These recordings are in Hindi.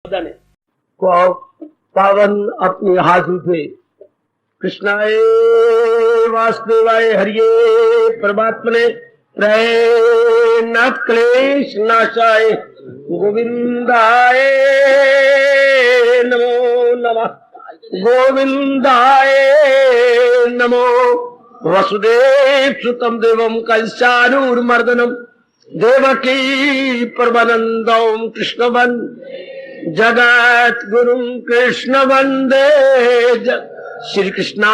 को पावन अपने हाथ उठे। कृष्णाय वासुदेवाय हरिये परमात्मने प्रेम क्लेश नाशाय गोविंदाय नमो नमः। गोविंदाय नमो। वसुदेव सुतम देवम कंसानुर्मर्दनम देवकी परमानंदम कृष्णवन जगत गुरु कृष्ण वंदे। श्री कृष्णा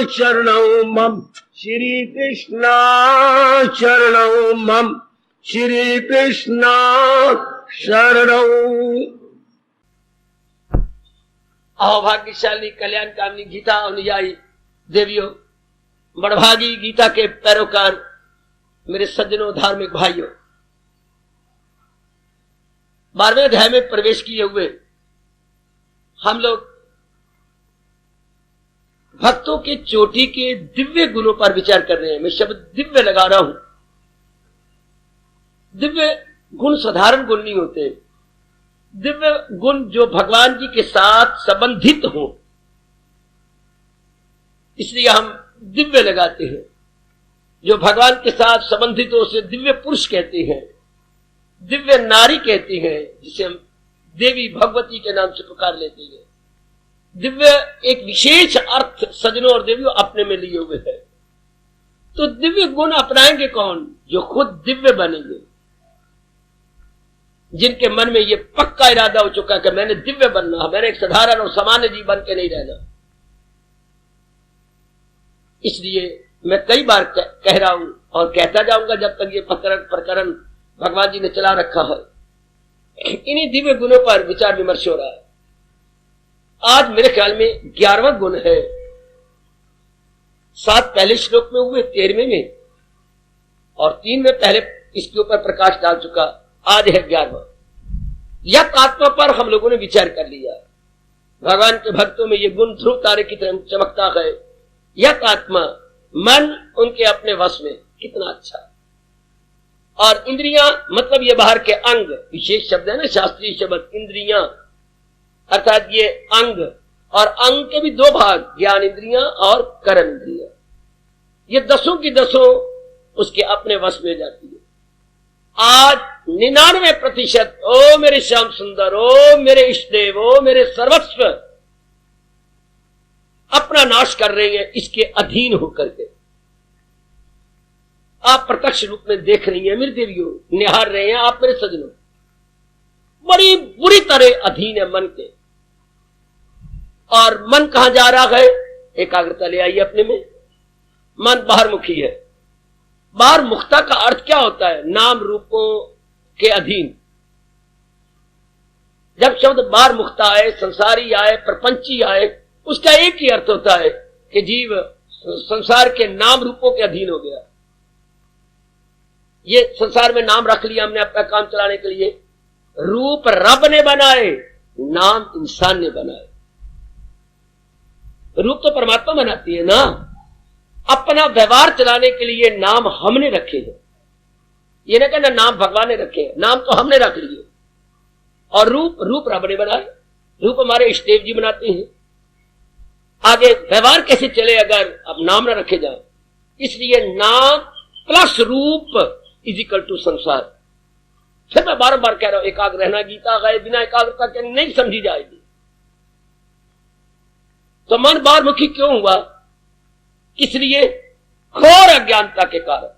शरणौ मम। श्री कृष्णा शरणौ मम। श्री कृष्णा शरणौ। अभाग्यशाली कल्याण कामनी गीता अनुयायी देवियों, बड़भागी गीता के पैरोकार मेरे सज्जनों, धार्मिक भाइयों, 12वें अध्याय में प्रवेश किए हुए हम लोग भक्तों के चोटी के दिव्य गुणों पर विचार कर रहे हैं। मैं शब्द दिव्य लगा रहा हूं। दिव्य गुण साधारण गुण नहीं होते। दिव्य गुण जो भगवान जी के साथ संबंधित हो, इसलिए हम दिव्य लगाते हैं। जो भगवान के साथ संबंधित हो उसे दिव्य पुरुष कहते हैं, दिव्य नारी कहती है, जिसे हम देवी भगवती के नाम से पुकार लेते हैं। दिव्य एक विशेष अर्थ सजनों और देवियों अपने में लिए हुए है। तो दिव्य गुण अपनाएंगे कौन? जो खुद दिव्य बनेंगे, जिनके मन में ये पक्का इरादा हो चुका है कि मैंने दिव्य बनना है, मैंने एक साधारण और सामान्य जीव बन के नहीं रहना। इसलिए मैं कई बार कह रहा हूं और कहता जाऊंगा जब तक ये प्रकरण भगवान जी ने चला रखा है। इन्हीं दिव्य गुणों पर विचार विमर्श हो रहा है। आज मेरे ख्याल में 11वां गुण है। 7 पहले श्लोक में हुए, 13वें में और 3 में पहले इसके ऊपर प्रकाश डाल चुका। आज है 11वां। यह आत्मा पर हम लोगों ने विचार कर लिया। भगवान के भक्तों में यह गुण ध्रुव तारे की तरह चमकता है। यह आत्मा, मन उनके अपने वश में, कितना अच्छा। और इंद्रियां मतलब ये बाहर के अंग, विशेष शब्द है ना शास्त्रीय शब्द इंद्रियां, अर्थात ये अंग, और अंग के भी 2 भाग, ज्ञान इंद्रियां और कर्म इंद्रियां। ये 10 की 10 उसके अपने वश में जाती है। आज 99% ओ मेरे श्याम सुंदर, ओ मेरे इष्ट देव, ओ मेरे सर्वस्व अपना नाश कर रहे हैं इसके अधीन होकर के। आप प्रत्यक्ष रूप में देख रही हैं मेरी देवियों, निहार रहे हैं आप मेरे सजनों। बड़ी बुरी तरह अधीन है मन के। और मन कहां जा रहा है? एकाग्रता ले आइए अपने में। मन बाहरमुखी है। बाहरमुखता का अर्थ क्या होता है? नाम रूपों के अधीन। जब शब्द बाहरमुखता आए, संसारी आए, प्रपंची आए, उसका एक ही अर्थ होता है कि जीव संसार के नाम रूपों के अधीन हो गया। ये संसार में नाम रख लिया हमने अपना काम चलाने के लिए। रूप रब ने बनाए, नाम इंसान ने बनाए। रूप तो परमात्मा बनाती है ना। अपना व्यवहार चलाने के लिए नाम हमने रखे हैं। ये ना कहना नाम भगवान ने रखे हैं, नाम तो हमने रख लिए। और रूप रब ने बनाए। रूप हमारे इष्टदेव जी बनाते हैं। आगे व्यवहार कैसे चले अगर अब नाम न रखे जाए? इसलिए नाम प्लस रूप इज इक्वल टू संसार। फिर मैं बार बार कह रहा हूं, एकाग्र रहना। गीता गए बिना एकाग्रता के नहीं समझी जाएगी। तो मन बाहरमुखी क्यों हुआ? इसलिए घोर अज्ञानता के कारण।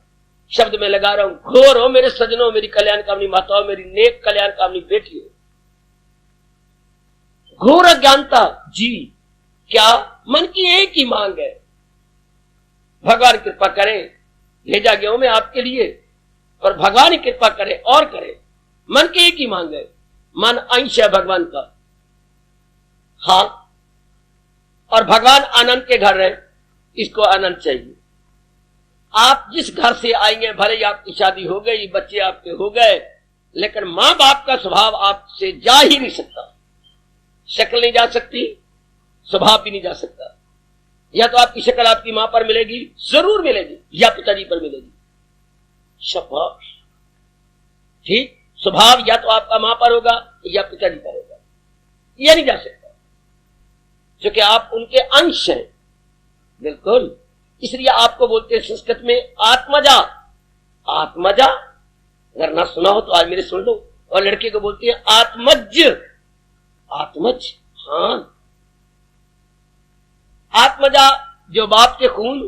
शब्द में लगा रहा हूं, घोर हो मेरे सजनों, मेरी कल्याण कामनी माताओं, मेरी नेक कल्याण कामनी बेटियों। घोर अज्ञानता जी। क्या? मन की एक ही मांग है, भगवान कृपा करें, भेजा गया हूं मैं आपके लिए, और भगवान ही कृपा करे और करे। मन की एक ही मांग है। मन अंश है भगवान का। हाँ, और भगवान आनंद के घर है, इसको आनंद चाहिए। आप जिस घर से आई हैं, भले ही आपकी शादी हो गई, बच्चे आपके हो गए, लेकिन मां बाप का स्वभाव आपसे जा ही नहीं सकता। शक्ल नहीं जा सकती, स्वभाव भी नहीं जा सकता। या तो आपकी शक्ल आपकी मां पर मिलेगी, जरूर मिलेगी, या पिताजी पर मिलेगी। शाबाश, ठीक। स्वभाव या तो आपका मां पर होगा या पिताजी पर होगा। किया नहीं जा सकता, क्योंकि आप उनके अंश हैं। बिल्कुल, इसलिए आपको बोलते हैं संस्कृत में आत्मजा। आत्मजा अगर ना सुना हो तो आज मेरे सुन लो। और लड़के को बोलते हैं आत्मज। आत्मज, हाँ, आत्मजा जो बाप के खून,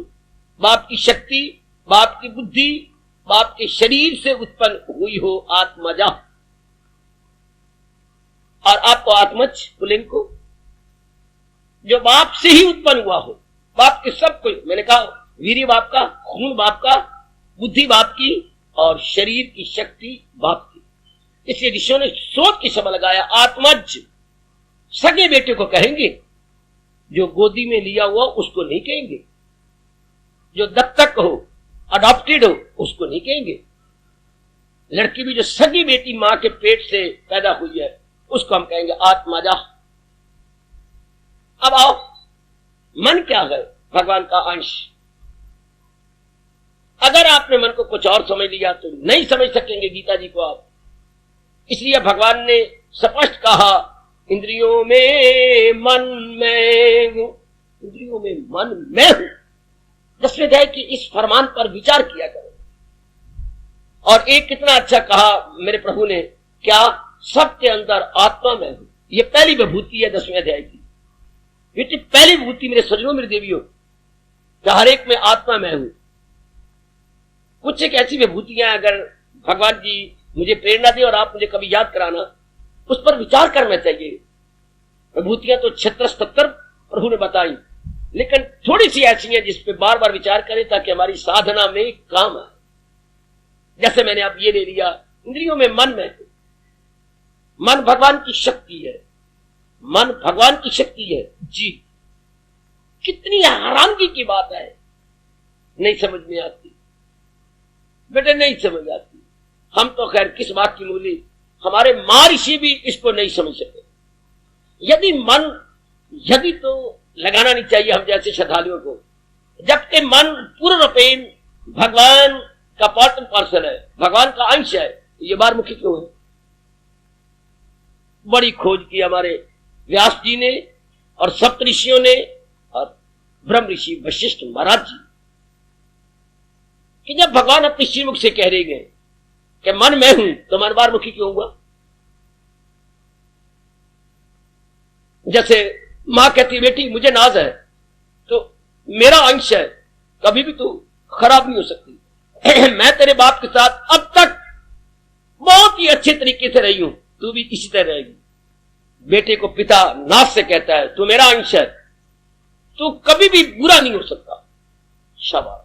बाप की शक्ति, बाप की बुद्धि, बाप के शरीर से उत्पन्न हुई हो, आत्मजा। और आपको आत्मज पुलिंग को जो बाप से ही उत्पन्न हुआ हो, बाप के सब कोई, मैंने कहा वीर्य बाप का, खून बाप का, बुद्धि बाप की और शरीर की शक्ति बाप की। इसलिए ऋषियों ने सोच के शब्द लगाया आत्मज। सगे बेटे को कहेंगे, जो गोदी में लिया हुआ उसको नहीं कहेंगे, जो दत्तक हो, अडॉप्टेड हो, उसको नहीं कहेंगे। लड़की भी जो सगी बेटी मां के पेट से पैदा हुई है उसको हम कहेंगे आत्मजा। अब आओ, मन क्या है? भगवान का अंश। अगर आपने मन को कुछ और समझ लिया तो नहीं समझ सकेंगे गीता जी को आप। इसलिए भगवान ने स्पष्ट कहा, इंद्रियों में मन मैं हूं, इंद्रियों में मन मैं हूं। 10वें अध्याय की इस फरमान पर विचार किया करो। और एक कितना अच्छा कहा मेरे प्रभु ने, क्या सबके अंदर आत्मा में हूं। ये पहली विभूति है 10वें अध्याय की। बेटी पहली विभूति मेरे सज्जनों, मेरे देवियों, हर एक में आत्मा में हूं। कुछ एक ऐसी विभूतियां अगर भगवान जी मुझे प्रेरणा दे और आप मुझे कभी याद कराना, उस पर विचार करना चाहिए। विभूतियां तो 76-77 प्रभु ने बताई, लेकिन थोड़ी सी ऐसी हैं जिस पे बार बार विचार करें ताकि हमारी साधना में काम आए। जैसे मैंने अब ये ले लिया, इंद्रियों में मन में, मन भगवान की शक्ति है, मन भगवान की शक्ति है जी। कितनी हैरानगी की बात है, नहीं समझ में आती बेटे, नहीं समझ आती। हम तो खैर किस बात की मूली, हमारे मां ऋषि भी इसको नहीं समझ सके। यदि मन, यदि तो लगाना नहीं चाहिए हम जैसे श्रद्धालुओं को, जबकि मन पूर्ण रूपेण भगवान का पार्ट एंड पार्सल है, भगवान का अंश है, ये बारमुखी क्यों है? बड़ी खोज की हमारे व्यास जी ने और सप्त ऋषियों ने और ब्रह्म ऋषि वशिष्ठ महाराज जी, कि जब भगवान अपने श्रीमुख से कह रहे गए कि मन मैं हूं, तो मन बारमुखी क्यों हुआ? जैसे मां कहती बेटी मुझे नाज है तो मेरा अंश है, कभी भी तो खराब नहीं हो सकती। मैं तेरे बाप के साथ अब तक बहुत ही अच्छे तरीके से रही हूं, तू भी इसी तरह रहेगी। बेटे को पिता नाज से कहता है तू मेरा अंश है, तू कभी भी बुरा नहीं हो सकता। शाबाश।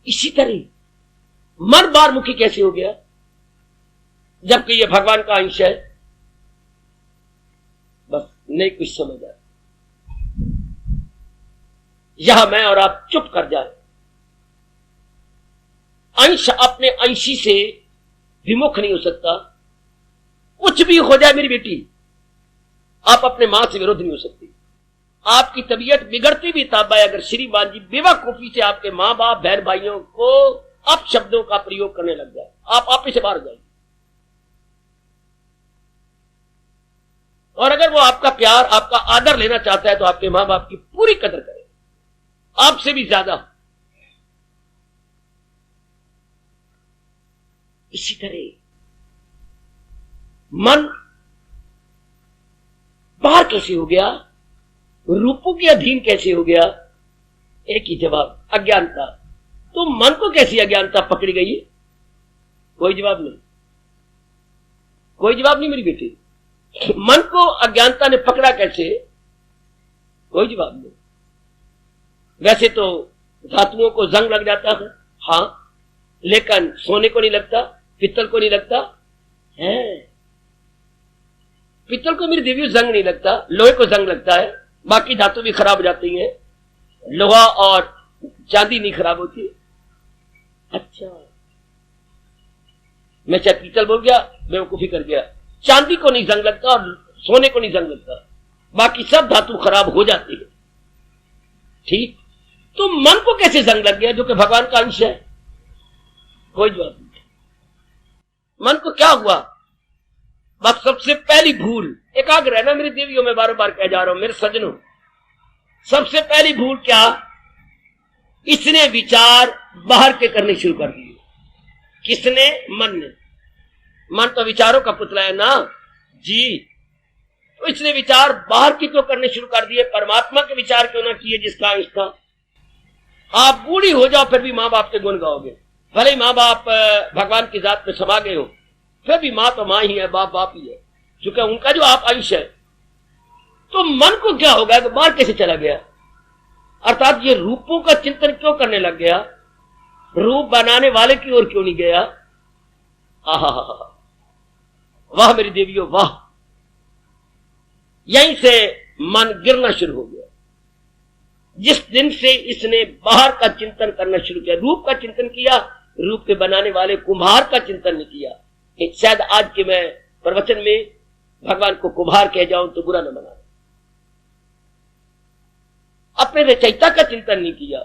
इसी तरह मन बारमुखी कैसे हो गया जबकि यह भगवान का अंश है? बस नहीं कुछ समझ आया। यह मैं और आप चुप कर जाए। अंश अपने अंशी से विमुख नहीं हो सकता। कुछ भी हो जाए मेरी बेटी, आप अपने मां से विरोध नहीं हो सकती। आपकी तबीयत बिगड़ती भी तब है अगर श्रीमान जी बेवकूफी से आपके मां बाप बहन भाइयों को अपशब्दों का प्रयोग करने लग जाए, आप ही से बाहर जाइए। और अगर वो आपका प्यार, आपका आदर लेना चाहता है तो आपके मां बाप की पूरी कदर करे, आपसे भी ज्यादा। इसी तरह मन बाहर कैसे हो गया, रूपों के अधीन कैसे हो गया? एक ही जवाब, अज्ञानता। तो मन को कैसी अज्ञानता पकड़ी गई? कोई जवाब नहीं, कोई जवाब नहीं मेरी बेटी। मन को अज्ञानता ने पकड़ा कैसे? कोई जवाब नहीं। वैसे तो धातुओं को जंग लग जाता है, हाँ, लेकिन सोने को नहीं लगता, पित्तल को नहीं लगता है। पित्तल को मेरी देवी जंग नहीं लगता, लोहे को जंग लगता है। बाकी धातु भी खराब हो जाती हैं, लोहा और चांदी नहीं खराब होती। अच्छा, मैं चाहे पीतल बोल गया, बेवकूफी कर गया। चांदी को नहीं जंग लगता और सोने को नहीं जंग लगता, बाकी सब धातु खराब हो जाती है। ठीक, तो मन को कैसे जंग लग गया जो कि भगवान का अंश है? कोई जवाब नहीं। मन को क्या हुआ? बस सबसे पहली भूल एकाग्र है ना मेरी देवियों, में बार बार कह जा रहा हूं मेरे सज्जनों, सबसे पहली भूल क्या, इसने विचार बाहर के करने शुरू कर दिए। किसने? मन ने। मन तो विचारों का पुतला है ना जी, तो इसने विचार बाहर की तो करने शुरू कर दिए, परमात्मा के विचार क्यों ना किए जिसका अंश था। आप बूढ़ी हो जाओ फिर भी माँ बाप के गुण गाओगे, भले ही माँ बाप भगवान की जात में समा गए हो, फिर भी माँ तो माँ ही है, बाप बाप ही है, क्योंकि उनका जो आप अंश है। तो मन को क्या हो गया कि बाहर कैसे चला गया, अर्थात ये रूपों का चिंतन क्यों करने लग गया, रूप बनाने वाले की ओर क्यों नहीं गया। आहा, वाह मेरी देवियों वाह, यहीं से मन गिरना शुरू हो गया। जिस दिन से इसने बाहर का चिंतन करना शुरू किया, रूप का चिंतन किया, रूप के बनाने वाले कुम्हार का चिंतन नहीं किया। शायद आज के मैं प्रवचन में भगवान को कुम्हार कह जाऊं तो बुरा न माना। अपने रचयिता का चिंतन नहीं किया,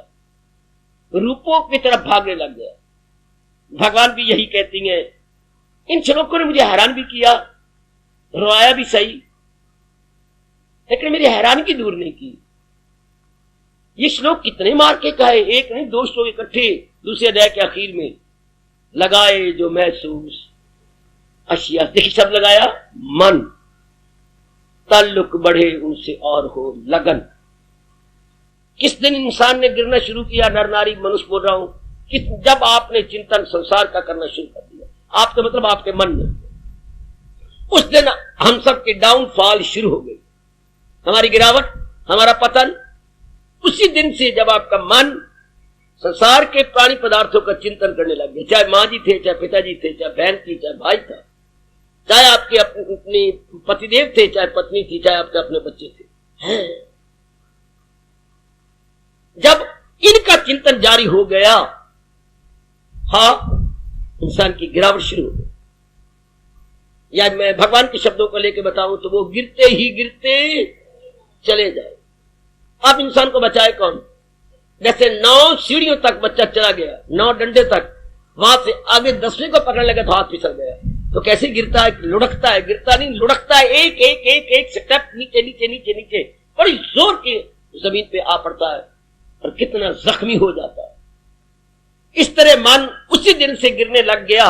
रूपों की तरफ भागने लग गया। भगवान भी यही कहती हैं। इन श्लोकों ने मुझे हैरान भी किया, रोया भी सही, लेकिन मेरी हैरानगी दूर नहीं की। ये श्लोक कितने मार के कहे, एक नहीं दो श्लोक इकट्ठे दूसरे अध्याय के आखिर में। लगाए जो महसूस अशिया, देखिए शब्द लगाया, मन ताल्लुक बढ़े उनसे और हो लगन। किस दिन इंसान ने गिरना शुरू किया, नर नारी मनुष्य बोल रहा हूं, कि जब आपने चिंतन संसार का करना शुरू कर दिया, आपका मतलब आपके मन में, उस दिन हम सब के डाउनफॉल शुरू हो गई, हमारी गिरावट, हमारा पतन। उसी दिन से जब आपका मन संसार के प्राणी पदार्थों का चिंतन करने लग गया, चाहे माँ जी थे, चाहे पिताजी थे, चाहे बहन थी, चाहे भाई था, चाहे आपके अपनी पतिदेव थे, चाहे पत्नी थी, चाहे आपके अपने बच्चे थे, हैं? जब इनका चिंतन जारी हो गया, हाँ, इंसान की गिरावट शुरू हो गई। या मैं भगवान के शब्दों को लेकर बताऊं तो वो गिरते ही गिरते चले जाए। अब इंसान को बचाए कौन? जैसे 9 सीढ़ियों तक बच्चा चला गया, 9 डंडे तक, वहां से आगे 10वीं को पकड़ने लगा तो हाथ फिसल गया, तो कैसे गिरता है? लुढ़कता है, गिरता नहीं लुढ़कता है, एक एक एक एक स्टेप नीचे नीचे नीचे नीचे बड़ी जोर के जमीन पे आ पड़ता है और कितना जख्मी हो जाता है। इस तरह मन उसी दिन से गिरने लग गया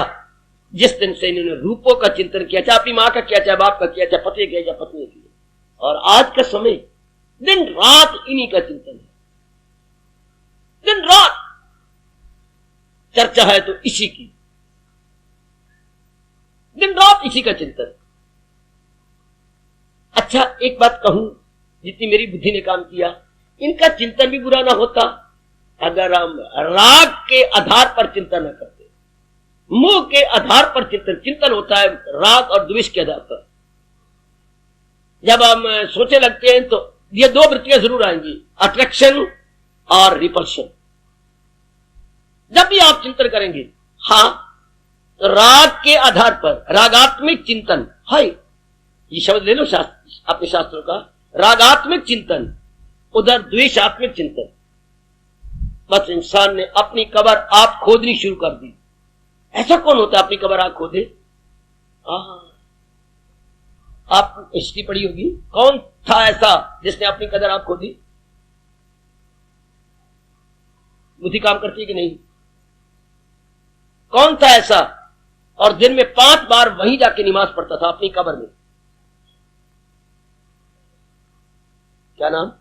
जिस दिन से इन्होंने रूपों का चिंतन किया, चाहे अपनी माँ का किया, चाहे बाप का किया, चाहे पति किया, चाहे पत्नी किया। और आज का समय दिन रात इन्हीं का चिंतन है, दिन रात चर्चा है तो इसी की, दिन रात इसी का चिंतन। अच्छा एक बात कहूं, जितनी मेरी बुद्धि ने काम किया, इनका चिंतन भी बुरा ना होता अगर हम राग के आधार पर चिंतन न करते, मोह के आधार पर चिंतन होता है राग और द्वेष के आधार पर। जब हम सोचे लगते हैं तो ये 2 वृत्तियां जरूर आएंगी, अट्रैक्शन और रिपल्शन। जब भी आप चिंतन करेंगे, हाँ, तो राग के आधार पर रागात्मक चिंतन है, ये शब्द ले लो शास्त्र, अपने शास्त्रों का, रागात्मक चिंतन, उधर द्वेषात्मक चिंतन। बस इंसान ने अपनी कब्र आप खोदनी शुरू कर दी। ऐसा कौन होता है अपनी कब्र आप खोदे? आप हिस्ट्री पढ़ी होगी, कौन था ऐसा जिसने अपनी कब्र आप खोदी? बुद्धि काम करती है कि नहीं? कौन था ऐसा और दिन में 5 बार वहीं जाके नमाज पढ़ता था अपनी कब्र में? क्या नाम?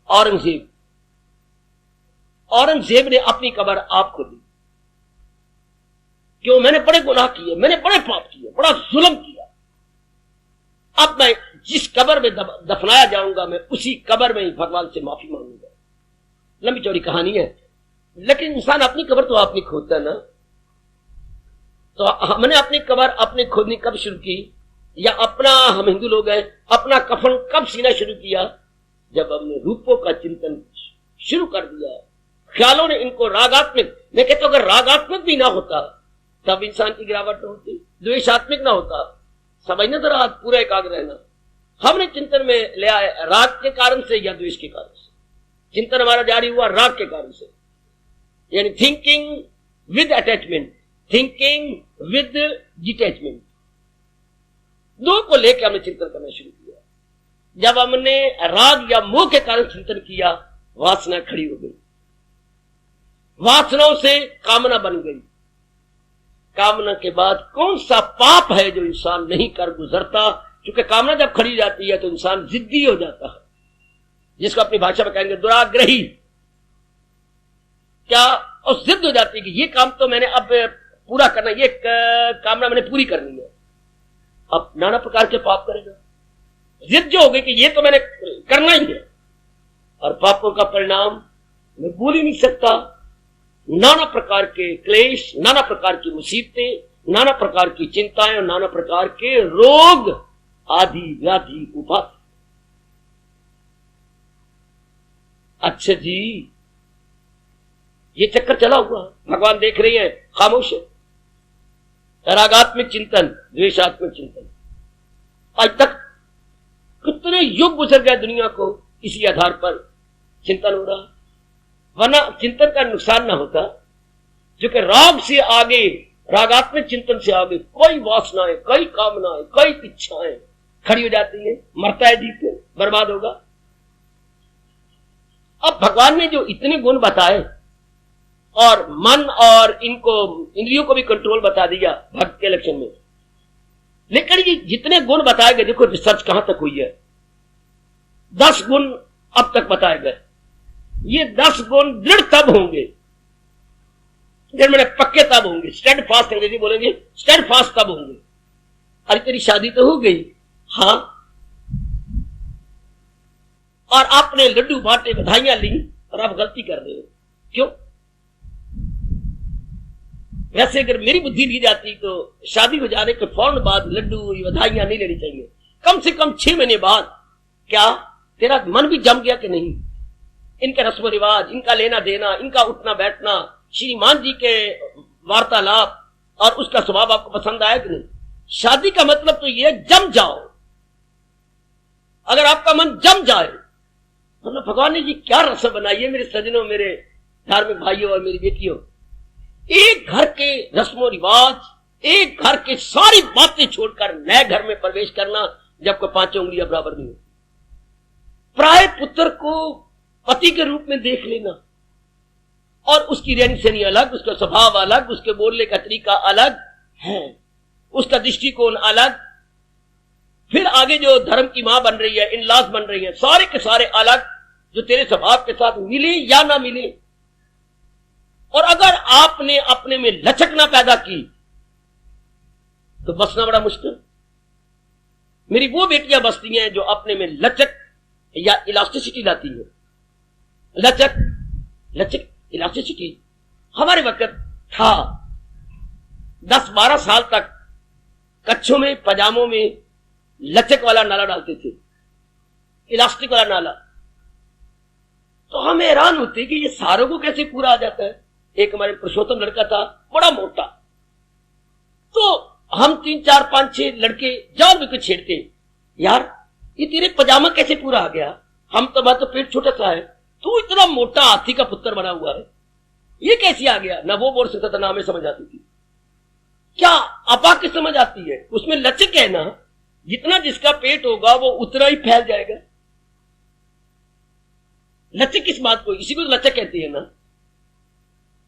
औरंगजेब। औरंगजेब ने अपनी कब्र आप खोदी। क्यों? मैंने बड़े गुनाह किए, मैंने बड़े पाप किए, बड़ा जुल्म किया, अब मैं जिस कब्र में दफनाया जाऊंगा मैं उसी कब्र में ही भगवान से माफी मांगूंगा। लंबी चौड़ी कहानी है, लेकिन इंसान अपनी कब्र तो आप नहीं खोदता ना। तो हमने अपनी कब्र अपने खोदनी कब शुरू की, या अपना, हम हिंदू लोग हैं, अपना कफन कब सीना शुरू किया? जब हमने रूपों का चिंतन शुरू कर दिया, ख्यालों ने इनको रागात्मक, मैं कहता हूं अगर रागात्मक भी ना होता तब इंसान की गिरावट न होती, द्वेषात्मक ना होता, समझना तो रात पूरा एकाग्र रहना। हमने चिंतन में ले आए राग के कारण से या द्वेष के कारण से। चिंतन हमारा जारी हुआ राग के कारण से, यानी thinking with attachment, thinking with detachment. दो को लेकर हमने चिंतन करना शुरू किया। जब हमने राग या मोह के कारण चिंतन किया, वासना खड़ी हो गई, वासनाओं से कामना बन गई। कामना के बाद कौन सा पाप है जो इंसान नहीं कर गुजरता? क्योंकि कामना जब खड़ी जाती है तो इंसान जिद्दी हो जाता है, जिसको अपनी भाषा में कहेंगे दुराग्रही। क्या और जिद हो जाती है कि ये काम तो मैंने अब पूरा करना, ये कामना मैंने पूरी करनी है। अब नाना प्रकार के पाप करेगा। जिद जो हो गई कि ये तो मैंने करना ही है, और पापों का परिणाम मैं भूल ही नहीं सकता। नाना प्रकार के क्लेश, नाना प्रकार की मुसीबतें, नाना प्रकार की चिंताएं और नाना प्रकार के रोग आदि व्याधि उपाधि। अच्छा जी, ये चक्कर चला हुआ, भगवान देख रही है, खामोश है। रागात्मक चिंतन, द्वेषात्मक चिंतन, आज तक कितने युग गुजर गए दुनिया को इसी आधार पर चिंतन हो रहा। वरना चिंतन का नुकसान ना होता, जो कि राग से आगे, रागात्मक चिंतन से आगे कई वासनाएं, कई कामनाएं, कई इच्छाएं खड़ी हो जाती है। मरता है जीव पे, बर्बाद होगा। अब भगवान ने जो इतने गुण बताए और मन और इनको इंद्रियों को भी कंट्रोल बता दिया भक्त के लक्षण में, लेकिन ये जितने गुण बताए गए, देखो रिसर्च कहां तक हुई है, 10 गुण अब तक बताए गए। ये 10 गुण दृढ़ तब होंगे, जब मैंने पक्के तब होंगे, स्टेड फास्ट अंग्रेजी बोलेंगे, स्टेड फास्ट तब होंगे। अरे तेरी शादी तो हो गई, हाँ, और आपने लड्डू बांटे, बधाइयां ली, और आप गलती कर रहे हो। क्यों? वैसे अगर मेरी बुद्धि ली जाती तो शादी हो जाने के फौरन बाद लड्डू बधाइयां नहीं लेनी चाहिए, कम से कम 6 महीने बाद। क्या तेरा मन भी जम गया कि नहीं? इनके रस्म रिवाज, इनका लेना देना, इनका उठना बैठना, श्रीमान जी के वार्तालाप और उसका स्वभाव आपको पसंद आया कि नहीं? शादी का मतलब तो ये जम जाओ। अगर आपका मन जम जाए, मतलब भगवान ने जी क्या रस्म बनाई है मेरे सजनों, मेरे धार्मिक भाइयों और मेरी बेटियों। एक घर के रस्मों रिवाज, एक घर के सारी बातें छोड़कर नए घर में प्रवेश करना, जब को 5 उंगलियां बराबर नहीं होती। प्राय पुत्र को पति के रूप में देख लेना, और उसकी रहनी सहनी अलग, उसका स्वभाव अलग, उसके बोलने का तरीका अलग है, उसका दृष्टिकोण अलग। फिर आगे जो धर्म की मां बन रही है, इन-लॉज बन रही है, सारे के सारे अलग, जो तेरे स्वभाव के साथ मिले या ना मिले। और अगर आपने अपने में लचक ना पैदा की तो बसना बड़ा मुश्किल। मेरी वो बेटियां बसती हैं जो अपने में लचक या इलास्टिसिटी लाती है। लचक इलास्टिसिटी हमारे वक्त था। 10-12 साल तक कच्छों में, पजामों में लचक वाला नाला डालते थे, इलास्टिक वाला नाला। तो हम हैरान होते कि ये सारों को कैसे पूरा आ जाता है। एक हमारे पुरुषोत्तम लड़का था, बड़ा मोटा, तो हम 3, 4, 5, 6 लड़के जान भी कुछ छेड़ते, यार ये तेरे पजामा कैसे पूरा आ गया? हम तो पेट छोटा सा है, तू इतना मोटा हाथी का पुत्र बना हुआ है, ये कैसे आ गया? ना वो बोल सकता था, ना हमें समझ आती थी। क्या अपा की समझ आती है? उसमें लचक है ना, जितना जिसका पेट होगा वो उतना ही फैल जाएगा। लचक किस बात को? इसी को लचक कहती है ना।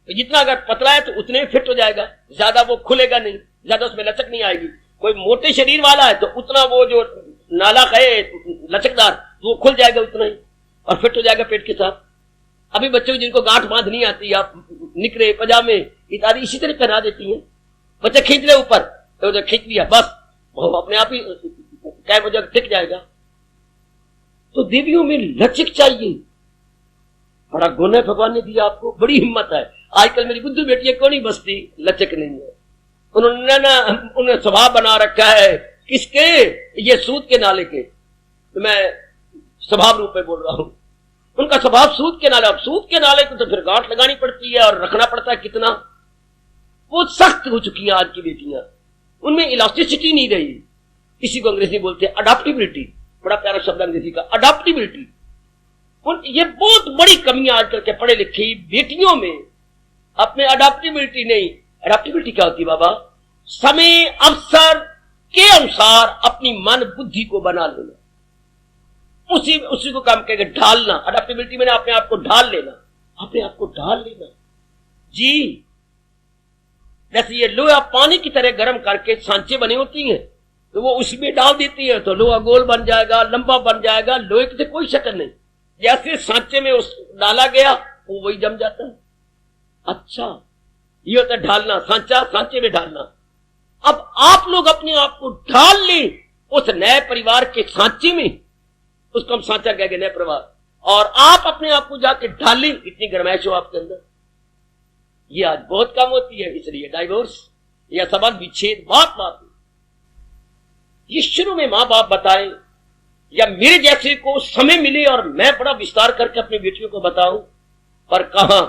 तो जितना अगर पतला है तो उतने फिट हो जाएगा, ज्यादा वो खुलेगा नहीं, ज्यादा उसमें लचक नहीं आएगी। कोई मोटे शरीर वाला है तो उतना वो जो नाला है लचकदार, वो खुल जाएगा उतना ही, और फिट हो जाएगा पेट के साथ। अभी बच्चों जिनको गांठ बांध नहीं आती, आप निकरे, पजामे इत्यादि इसी तरह पहना देती हैं। बच्चे खींच ले ऊपर, तो खींच लिया, बस वो अपने आप ही कैब हो जाएगा, टिक जाएगा। तो देवियों में लचक चाहिए, बड़ा गुण है भगवान ने दिया आपको, बड़ी हिम्मत है। आजकल मेरी बुद्धू बेटियां क्यों नहीं बसती? लचक नहीं है। उन्होंने स्वभाव बना रखा है किसके? ये सूद के नाले के। तो मैं स्वभाव रूप में बोल रहा हूं, उनका स्वभाव सूद के नाले। अब सूद के नाले को तो फिर गांठ लगानी पड़ती है और रखना पड़ता है कितना। वो सख्त हो चुकी हैं आज की बेटियां, उनमें इलास्टिसिटी नहीं रही। इसी को अंग्रेजी बोलते हैं अडॉप्टिबिलिटी, बड़ा प्यारा शब्द अंग्रेजी का, अडॉप्टिबिलिटी। ये बहुत बड़ी कमियां आजकल के पढ़े लिखी बेटियों में, अपने अडॉप्टिबिलिटी नहीं। अडॉप्टिबिलिटी क्या होती है बाबा? समय, अवसर, के अनुसार अपनी मन बुद्धि को बना लेना, उसी को काम कहेंगे ढालना। अडेप्टेबिलिटी मैंने अपने आप को ढाल लेना, अपने आप को ढाल लेना जी। जैसे ये लोहा पानी की तरह गर्म करके सांचे बनी होती हैं, तो वो उसमें डाल देती है तो लोहा गोल बन जाएगा, लंबा बन जाएगा, लोहे की कोई शक्ल नहीं। जैसे सांचे में उस डाला गया वो वही जम जाता है। अच्छा, ये होता है ढालना, सांचा सांचे में ढालना। अब आप लोग अपने आप को ढाल ले उस नए परिवार के सांचे में, उसको हम सांचा कह गए, नए परिवार, और आप अपने आप को जाके ढाल लें। इतनी गरमाइश हो आपके अंदर, ये आज बहुत कम होती है, इसलिए डाइवोर्स या संबंध विच्छेद बात ये शुरू में मां बाप बताएं, या मेरे जैसे को समय मिले और मैं बड़ा विस्तार करके अपनी बेटियों को बताऊं, पर कहां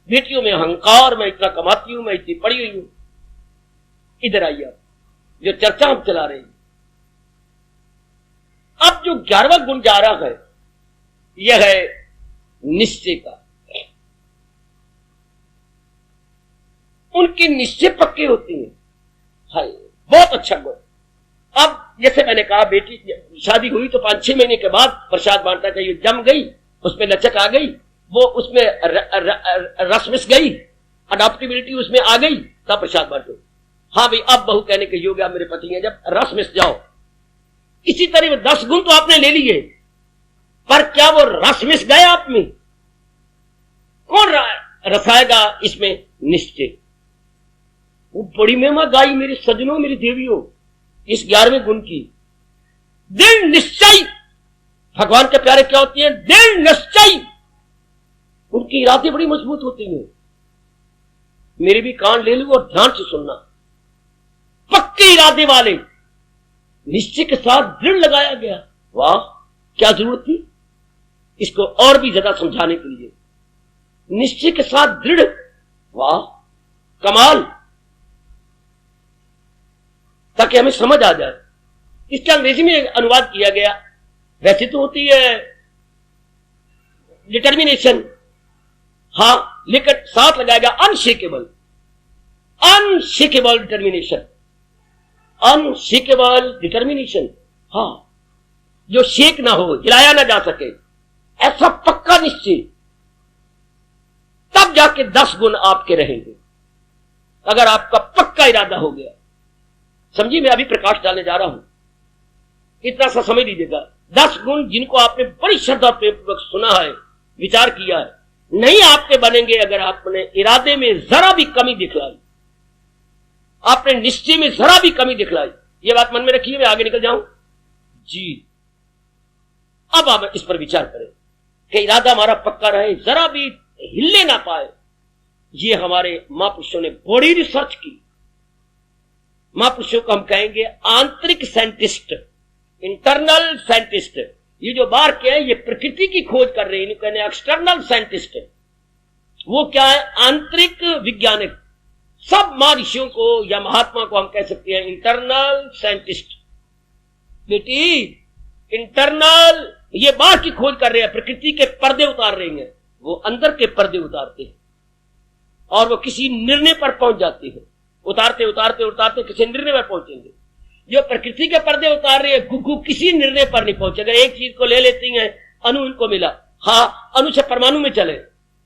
बेटियों में अहंकार, मैं इतना कमाती हूं, मैं इतनी पढ़ी हुई हूं। इधर आइए, जो चर्चा हम चला रहे हैं, अब जो 11वां गुण जा रहा है यह है निश्चय का। उनके निश्चय पक्के होते हैं, हाय बहुत अच्छा गुण। अब जैसे मैंने कहा, बेटी शादी हुई तो 5-6 महीने के बाद प्रसाद बांटना चाहिए। जम गई, उसमें लचक आ गई, वो उसमें रस मिस गई, अडॉप्टेबिलिटी उसमें आ गई, तब प्रसाद बांटो। हाँ भाई, अब बहू कहने के योग्य मेरे पति हैं, जब रस मिस जाओ। इसी तरह 10 गुण तो आपने ले लिए, पर क्या वो रस मिस गए आप में? कौन रसाएगा इसमें? निश्चय। वो बड़ी महिमा गाई मेरे सजनों, मेरी देवियों, इस 11वें गुण की। दृढ़ निश्चय, भगवान के प्यारे क्या होती है? दृढ़ निश्चय। उनकी इरादे बड़ी मजबूत होती हैं। मेरे भी कान ले लो और ध्यान से सुनना। पक्के इरादे वाले, निश्चय के साथ दृढ़ लगाया गया। वाह, क्या जरूरत थी इसको और भी ज्यादा समझाने के लिए। निश्चय के साथ दृढ़, वाह कमाल, ताकि हमें समझ आ जाए। इसका अंग्रेजी में अनुवाद किया गया, वैसे तो होती है डिटर्मिनेशन, हाँ, लेकिन साथ लगाएगा unshakeable. Unshakeable determination, unshakeable determination, हाँ, जो शेक ना हो, हिलाया ना जा सके, ऐसा पक्का निश्चय। तब जाके 10 गुण आपके रहेंगे, अगर आपका पक्का इरादा हो गया। समझिए, मैं अभी प्रकाश डालने जा रहा हूं, इतना सा समझ लीजिएगा। 10 गुण जिनको आपने बड़ी श्रद्धा पूर्वक सुना है, विचार किया है, नहीं आपके बनेंगे अगर आपने इरादे में जरा भी कमी दिखलाई, आपने निश्चय में जरा भी कमी दिखलाई। ये बात मन में रखिए, मैं आगे निकल जाऊं जी। अब आप इस पर विचार करें कि इरादा हमारा पक्का रहे, जरा भी हिलने ना पाए। ये हमारे महापुरुषों ने बड़ी रिसर्च की। महापुरुषों को हम कहेंगे आंतरिक साइंटिस्ट, इंटरनल साइंटिस्ट। ये जो बाहर के हैं, ये प्रकृति की खोज कर रहे हैं, इन्हें कहने एक्सटर्नल साइंटिस्ट। वो क्या है? आंतरिक वैज्ञानिक। सब महर्षियों को या महात्मा को हम कह सकते हैं इंटरनल साइंटिस्ट। बेटी, इंटरनल, ये बाहर की खोज कर रहे हैं, प्रकृति के पर्दे उतार रहे हैं। वो अंदर के पर्दे उतारते हैं और वो किसी निर्णय पर पहुंच जाते हैं। उतारते उतारते उतारते किसी निर्णय पर पहुंचेंगे। जो प्रकृति के पर्दे उतार रहे हैं, गुग्गू किसी निर्णय पर नहीं पहुंचेगा। एक चीज को ले लेती हैं, अणु इनको मिला, हाँ, अणु से परमाणु में चले,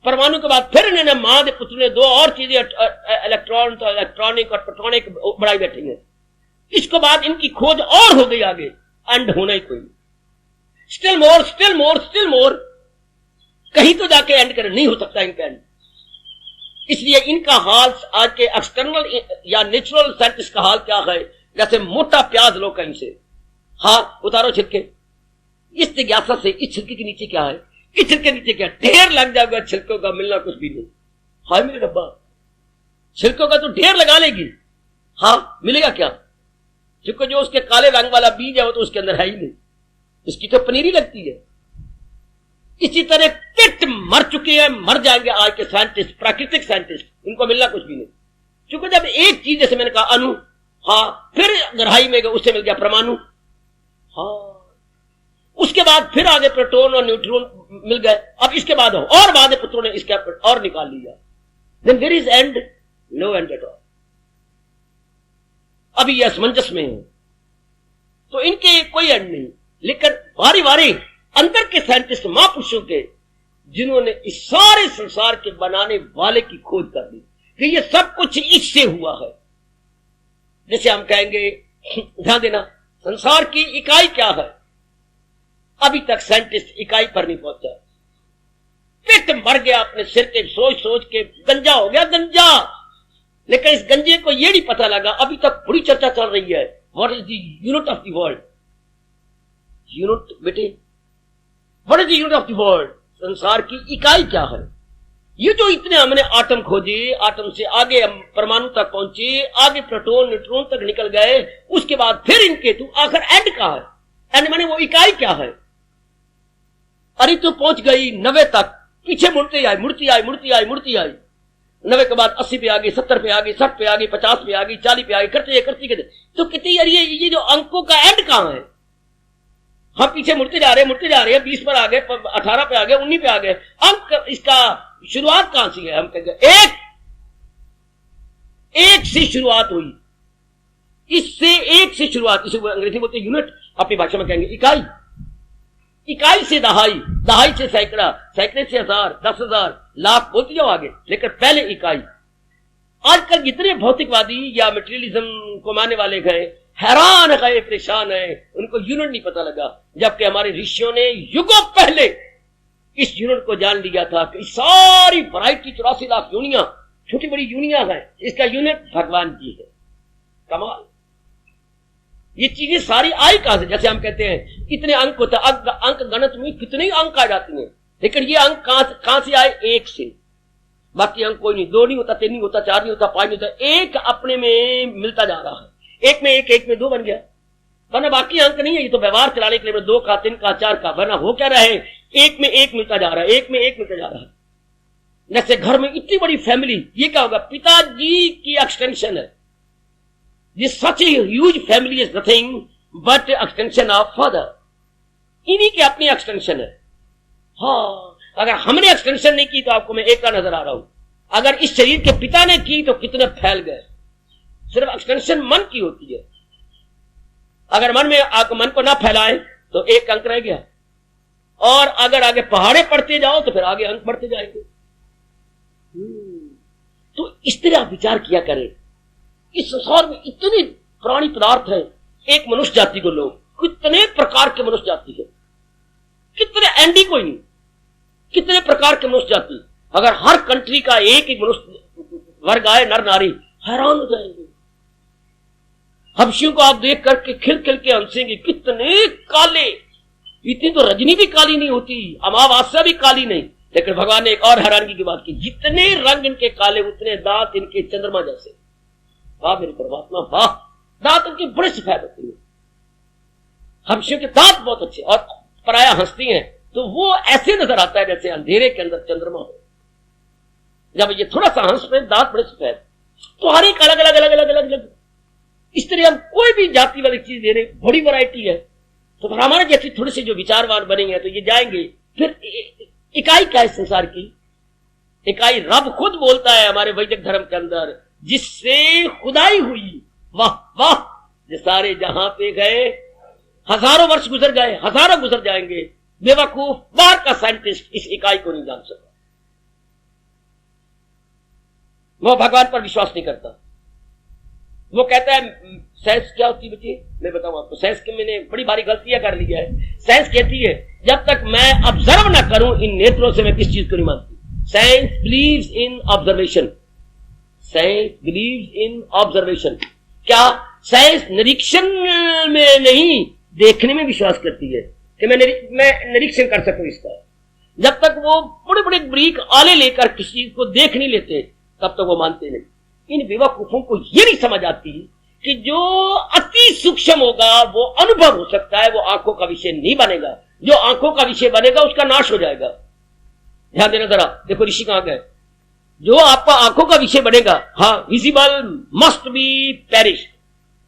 परमाणु के बाद फिर इन्होंने मां के पुत्र ने 2 और चीजें, इलेक्ट्रॉन तो इलेक्ट्रॉनिक और प्रोटॉनिक बढ़ाई बैठेंगे। इसके बाद इनकी खोज और हो गई आगे, एंड होना ही कोई। Still more, still more, still more, कहीं तो जाके एंड कर नहीं हो सकता इनका एंड। इसलिए इनका हाल आज के एक्सटर्नल या नेचुरल साइंटिस्ट का हाल क्या है? जैसे मोटा प्याज लो कहीं से, हाँ, उतारो छिलके। इस जिज्ञासा से इस छिलके के नीचे क्या है, इस छिलके के नीचे क्या, ढेर लग जाएगा छिलकों का, मिलना कुछ भी नहीं। हाय मेरे डब्बा, छिलकों का तो ढेर लगा लेगी, हाँ, मिलेगा क्या? क्योंकि जो उसके काले रंग वाला बीज है वो तो उसके अंदर है ही नहीं, इसकी तो पनीरी लगती है। इसी तरह पिट मर चुके हैं, मर जाएंगे आज के साइंटिस्ट, प्राकृतिक साइंटिस्ट, इनको मिलना कुछ भी नहीं। क्योंकि जब एक चीज, जैसे मैंने कहा अणु, हाँ, फिर गहराई में गए, उससे मिल गया परमाणु, हाँ, उसके बाद फिर आगे प्रोटॉन और न्यूट्रॉन मिल गए, अब इसके बाद और बाद पुत्रों ने इसके और निकाल लिया। Then there is end, no end at all. अभी ये असमंजस में है, तो इनके कोई एंड नहीं। लेकिन बारी बारी अंदर के साइंटिस्ट महापुरुषों के, जिन्होंने इस सारे संसार के बनाने वाले की खोज कर दी कि ये सब कुछ इससे हुआ है। जैसे हम कहेंगे, ध्यान देना, संसार की इकाई क्या है, अभी तक साइंटिस्ट इकाई पर नहीं पहुंचा। पेट मर गया अपने सिर के सोच सोच के, गंजा हो गया गंजा। लेकिन इस गंजे को यह नहीं पता लगा, अभी तक बड़ी चर्चा चल रही है, what is the unit of the world. Unit बेटे, what is the unit of the world, संसार की इकाई क्या है। ये जो इतने हमने आटम खोजे, आटम से आगे हम परमाणु तक पहुंचे, आगे प्रोटॉन न्यूट्रॉन तक निकल गए, उसके बाद फिर इनके तो आखिर एंड कहां है, एंड माने वो इकाई क्या है। अरे तो पहुंच गई 90 तक, पीछे मुड़ती आई मुड़ती आई मुड़ती आई मुड़ती आई, 90 के बाद 80 पे आ गई, 70 पे आ गई, 60 पे आ गई, 50 पे आ गई, 40 पे आ गई, करते तो कितनी यार ये जो अंकों का एंड कहां है। हम पीछे मुड़ते जा रहे हैं, 20 पर आ गए, 18 पे आ गए, 19 पे आ गए, अंक इसका शुरुआत कहां से है। हम कहेंगे एक से शुरुआत हुई, इससे एक से शुरुआत, इसे अंग्रेजी बोलते यूनिट, अपनी भाषा में कहेंगे इकाई। इकाई से दहाई, दहाई से सैकड़ा, सैकड़े से 1000, 10,000, लाख, बोलते जाओ आगे, लेकिन पहले इकाई। आजकल जितने भौतिकवादी या मटेरियलिज्म को मानने वाले गए, हैरान गए, परेशान है, उनको यूनिट नहीं पता लगा, जबकि हमारे ऋषियों ने युगों पहले इस यूनिट को जान लिया था कि सारी वैरायटी 84 लाख यूनिया, छोटी बड़ी यूनिया है, इसका यूनिट भगवान जी है। कमाल, ये चीजें सारी आई कहां से। जैसे हम कहते हैं इतने अंक होता, अंक गणित में कितने अंक आ जाती हैं, लेकिन ये अंक कहां से आए, एक से। बाकी अंक कोई नहीं, 2 नहीं होता, 3 नहीं होता, 4 नहीं होता, 5 नहीं होता, एक अपने में मिलता जा रहा है, एक में एक, एक में 2 बन गया, वरना बाकी अंक नहीं है। ये तो व्यवहार चलाने के लिए 2 का, 3 का, 4 का, वरना हो क्या रहे, एक में एक मिलता जा रहा है, एक में एक मिलता जा रहा है। जैसे घर में इतनी बड़ी फैमिली, ये क्या होगा, पिताजी की एक्सटेंशन है। This such a huge family is nothing but extension of father. इन्हीं की अपनी एक्सटेंशन है। हाँ, अगर हमने एक्सटेंशन नहीं की तो आपको मैं एक का नजर आ रहा हूं, अगर इस शरीर के पिता ने की तो कितने फैल गए। सिर्फ एक्सटेंशन मन की होती है, अगर मन में मन को ना फैलाए तो एक अंक रह गया, और अगर आगे पहाड़े पढ़ते जाओ तो फिर आगे अंक बढ़ते जाएंगे। तो इस तरह आप विचार किया करें, इस संसार में इतने प्राणी पदार्थ है, एक मनुष्य जाति को लोग, कितने प्रकार के मनुष्य जाति है, कितने एंडी कोई नहीं, कितने प्रकार के मनुष्य जाति। अगर हर कंट्री का एक एक मनुष्य वर्ग आए, नर नारी, हैरान हो जाएंगे। हबशियों को आप देख करके खिल खिल के हंसेंगे, कितने काले, इतनी तो रजनी भी काली नहीं होती, अमावस्या भी काली नहीं। लेकिन भगवान ने एक और हैरानगी की बात की, जितने रंग इनके काले उतने दांत इनके चंद्रमा जैसे। वाह मेरे परमात्मा, वाह, दांत उनके बड़े सफेद होते हैं। हबशियों के दांत बहुत अच्छे, और पराया हंसती हैं तो वो ऐसे नजर आता है जैसे अंधेरे के अंदर चंद्रमा हो। जब ये थोड़ा सा हंस पे दांत बड़े सफेद, तो हर एक अलग अलग अलग अलग अलग अलग। इस तरह हम कोई भी जाति वाली चीज दे रहे, बड़ी वैरायटी है। तो फिर हमारे जैसे थोड़े से जो विचारवान बनेंगे तो ये जाएंगे। फिर इकाई क्या है संसार की, इकाई रब खुद बोलता है हमारे वैदिक धर्म के अंदर, जिससे खुदाई हुई। वाह वाह, जो सारे जहां पे गए, हजारों वर्ष गुजर गए, हजारों गुजर जाएंगे, बेवकूफ बाहर का साइंटिस्ट इस इकाई को नहीं जान सका। वो भगवान पर विश्वास नहीं करता। वो कहता है साइंस क्या होती है बच्चे, मैं बताऊं आपको, साइंस के मैंने बड़ी भारी गलतियां कर ली है। साइंस कहती है जब तक मैं ऑब्जर्व ना करूं इन नेत्रों से, मैं किस चीज को नहीं मानती। Science believes in observation, science believes in observation. क्या साइंस निरीक्षण में नहीं, देखने में विश्वास करती है कि मैं निरीक्षण कर सकूं इसका। जब तक वो बड़े बड़े ब्रीक आले लेकर किसी चीज को देख नहीं लेते तब तक वो मानते नहीं। इन बेवकूफों को ये नहीं समझ आती कि जो अति सूक्ष्म होगा वो अनुभव हो सकता है, वो आंखों का विषय नहीं बनेगा। जो आंखों का विषय बनेगा उसका नाश हो जाएगा। ध्यान देना जरा, देखो ऋषि कहां गए। जो आपका आंखों का विषय बनेगा, हाँ, visible must be perish,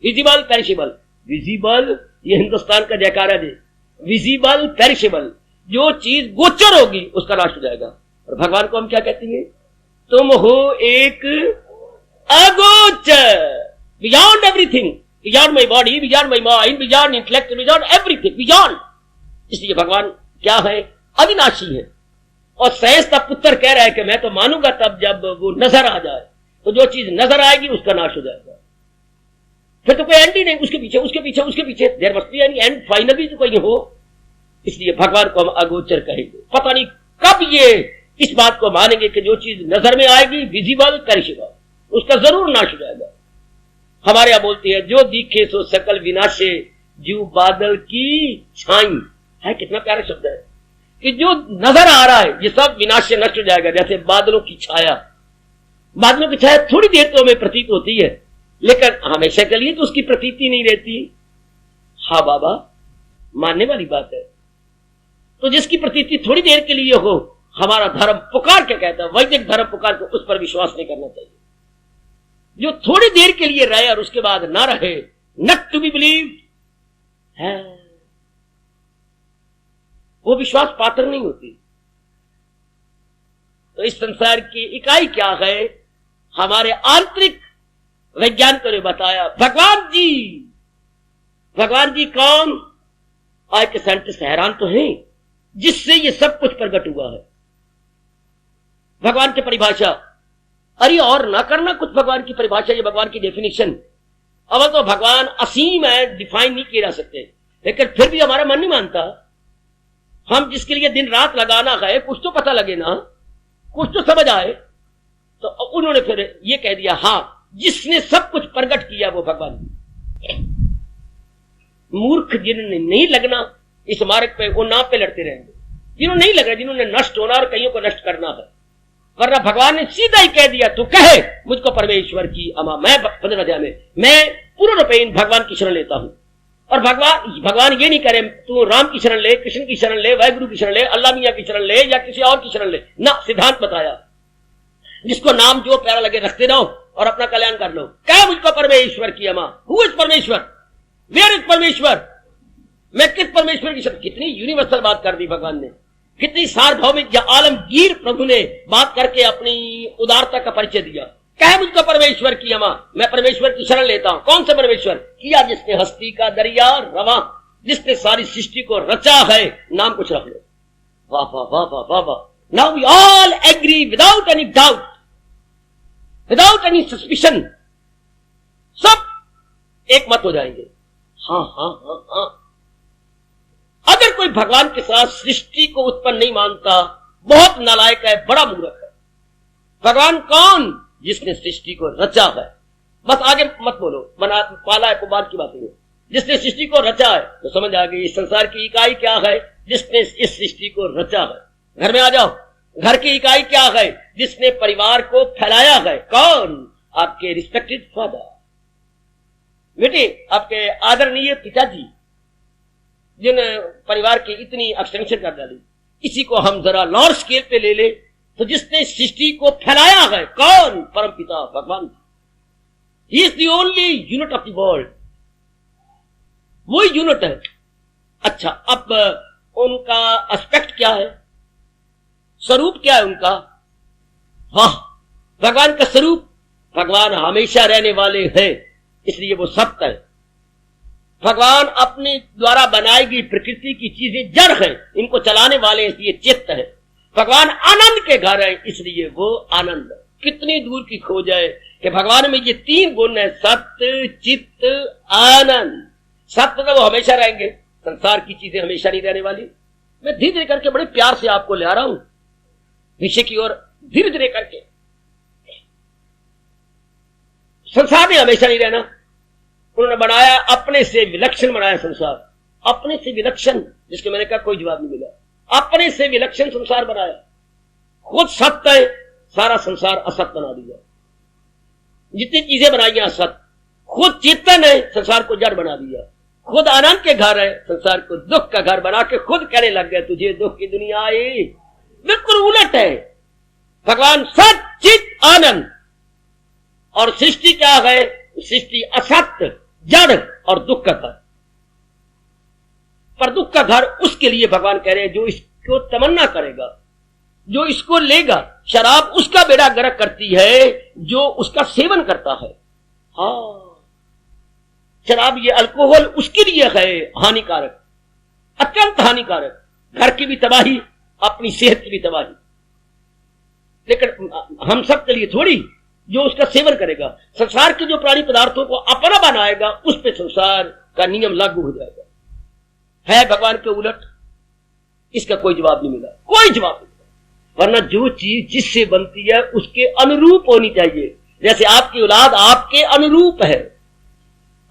visible perishable. Visible ये हिंदुस्तान का जयकारा है, विजिबल पेरिशेबल। जो चीज गोचर होगी उसका नाश हो जाएगा। और भगवान को हम क्या कहते हैं, तुम हो एक अगोचर। Beyond everything, beyond my body, beyond my mind, beyond intellect, beyond everything, beyond. इसलिए भगवान क्या है? अविनाशी है। और सहज तब पुत्र कह रहा है कि मैं तो मानूंगा तब जब वो नजर आ जाए। तो जो चीज नजर आएगी उसका नाश हो जाएगा, फिर तो कोई एंड ही नहीं, उसके पीछे उसके पीछे उसके पीछे, there must be any end, finally तो कोई हो। इसलिए भगवान को हम अगोचर कहेंगे। पता नहीं कब ये इस बात को मानेंगे कि जो चीज नजर में आएगी, विजिबल, पेरिशेबल, उसका जरूर नाश हो जाएगा। हमारे यहां बोलते हैं जो दिखे सो सकल विनाशे, जीव बादल की छाई। है कितना प्यारा शब्द है कि जो नजर आ रहा है ये सब विनाश से नष्ट हो जाएगा। जैसे बादलों की छाया, बादलों की छाया थोड़ी देर तो हमें प्रतीत होती है, लेकिन हमेशा के लिए तो उसकी प्रतीति नहीं रहती। हाँ बाबा, मानने वाली बात है। तो जिसकी प्रतीति थोड़ी देर के लिए हो, हमारा धर्म पुकार के कहता है, वैदिक धर्म पुकार के, उस पर विश्वास नहीं करना चाहिए। जो थोड़ी देर के लिए रहे और उसके बाद ना रहे, नॉट टू बी बिलीव्ड है, वो विश्वास पात्र नहीं होती। तो इस संसार की इकाई क्या है? हमारे आंतरिक वैज्ञानिकों ने बताया, भगवान जी। भगवान जी कौन? आज के साइंटिस्ट हैरान तो हैं, जिससे ये सब कुछ प्रकट हुआ है। भगवान की परिभाषा, अरे और ना करना कुछ भगवान की परिभाषा, ये भगवान की डेफिनेशन। अब तो भगवान असीम है, डिफाइन नहीं किए जा सकते, लेकिन फिर भी हमारा मन नहीं मानता। हम जिसके लिए दिन रात लगाना है, कुछ तो पता लगे ना, कुछ तो समझ आए। तो उन्होंने फिर ये कह दिया, हाँ, जिसने सब कुछ प्रकट किया वो भगवान। मूर्ख जिन्होंने नहीं लगना इस मार्ग पे, वो नाव पे लड़ते रहेंगे। जिन्होंने नहीं लगा, जिन्होंने नष्ट होना और कईयों को नष्ट करना है। वरना भगवान ने सीधा ही कह दिया, तू कहे मुझको परमेश्वर की अमा। मैं 15 अध्याय में मैं पूर्ण रूपेण भगवान की शरण लेता हूं। और भगवान ये नहीं करे तू राम की शरण ले, कृष्ण की शरण ले, वाहिगुरु की शरण ले, अल्लाह मियां की शरण ले, या किसी और की शरण ले ना। सिद्धांत बताया, जिसको नाम जो प्यारा लगे रखते रहो और अपना कल्याण कर लो। क्या मुझको परमेश्वर की अमा? हु इज परमेश्वर? वेयर इज परमेश्वर? मैं किस परमेश्वर की शरण? कितनी यूनिवर्सल बात कर दी भगवान ने, कितनी सार्वभौमिक या आलमगीर प्रभु ने बात करके अपनी उदारता का परिचय दिया। कहे मुझको परमेश्वर की अमा, मैं परमेश्वर की शरण लेता हूं। कौन सा परमेश्वर? किया जिसने हस्ती का दरिया रवा, जिसने सारी सृष्टि को रचा है, नाम कुछ रख लो। वाह वाह वाह वाह वाह वाह। Now we all agree without any doubt, without any suspicion, सब एक मत हो जाएंगे। हाँ हाँ हाँ हाँ। अगर कोई भगवान के साथ सृष्टि को उत्पन्न नहीं मानता, बहुत नालायक है, बड़ा मूर्ख है। भगवान कौन? जिसने सृष्टि को रचा है। बस आगे मत बोलो, बना पाला है कुमार की बात है। जिसने सृष्टि को रचा है तो समझ आ गई इस संसार की इकाई क्या है, जिसने इस सृष्टि को रचा है। घर में आ जाओ, घर की इकाई क्या है? जिसने परिवार को फैलाया है। कौन? आपके रिस्पेक्टेड फादर, बेटे, आपके आदरणीय पिताजी, जिन परिवार की इतनी एक्सटेंशन कर डाली। इसी को हम जरा लॉर्ड स्केल पे ले ले तो जिसने सृष्टि को फैलाया है, कौन? परम पिता भगवान। He is the only unit of the world, वो यूनिट है। अच्छा, अब उनका एस्पेक्ट क्या है, स्वरूप क्या है उनका? वाह, भगवान का स्वरूप, भगवान हमेशा रहने वाले हैं, इसलिए वो सत्य है। भगवान अपने द्वारा बनाई गई प्रकृति की चीजें जड़ है, इनको चलाने वाले इसलिए चित्त है। भगवान आनंद के घर है, इसलिए वो आनंद है। कितनी दूर की खोज है कि भगवान में ये 3 गुण है, सत्य, चित्त, आनंद। सत्य तो वो हमेशा रहेंगे, संसार की चीजें हमेशा नहीं रहने वाली। मैं धीरे धीरे करके बड़े प्यार से आपको ले आ रहा हूं विषय की ओर, धीरे धीरे करके। संसार ने हमेशा नहीं रहना, उन्होंने बनाया, अपने से विलक्षण बनाया संसार, अपने से विलक्षण, जिसके मैंने कहा कोई जवाब नहीं मिला। अपने से विलक्षण संसार बनाया, खुद सत्य है, सारा संसार असत बना दिया। जितनी चीजें बनाई हैं असत, खुद चेतन है, संसार को जड़ बना दिया। खुद आनंद के घर है, संसार को दुख का घर बना के खुद कहने लग गए तुझे दुख की दुनिया आई। बिल्कुल उलट है। भगवान सत, चित, आनंद। और सृष्टि क्या है? सृष्टि असत्य, जड़ और दुख का घर। पर दुख का घर उसके लिए भगवान कह रहे हैं जो इसको तमन्ना करेगा, जो इसको लेगा। शराब उसका बेड़ा गर्क करती है जो उसका सेवन करता है। हाँ, शराब, ये अल्कोहल उसके लिए है हानिकारक, अत्यंत हानिकारक, घर की भी तबाही, अपनी सेहत की भी तबाही। लेकिन हम सब के लिए थोड़ी, जो उसका सेवन करेगा, संसार के जो प्राणी पदार्थों को अपना बनाएगा, उस पे संसार का नियम लागू हो जाएगा। है भगवान के उलट, इसका कोई जवाब नहीं मिला, कोई जवाब नहीं मिला। वरना जो चीज जिससे बनती है उसके अनुरूप होनी चाहिए। जैसे आपकी औलाद आपके अनुरूप है,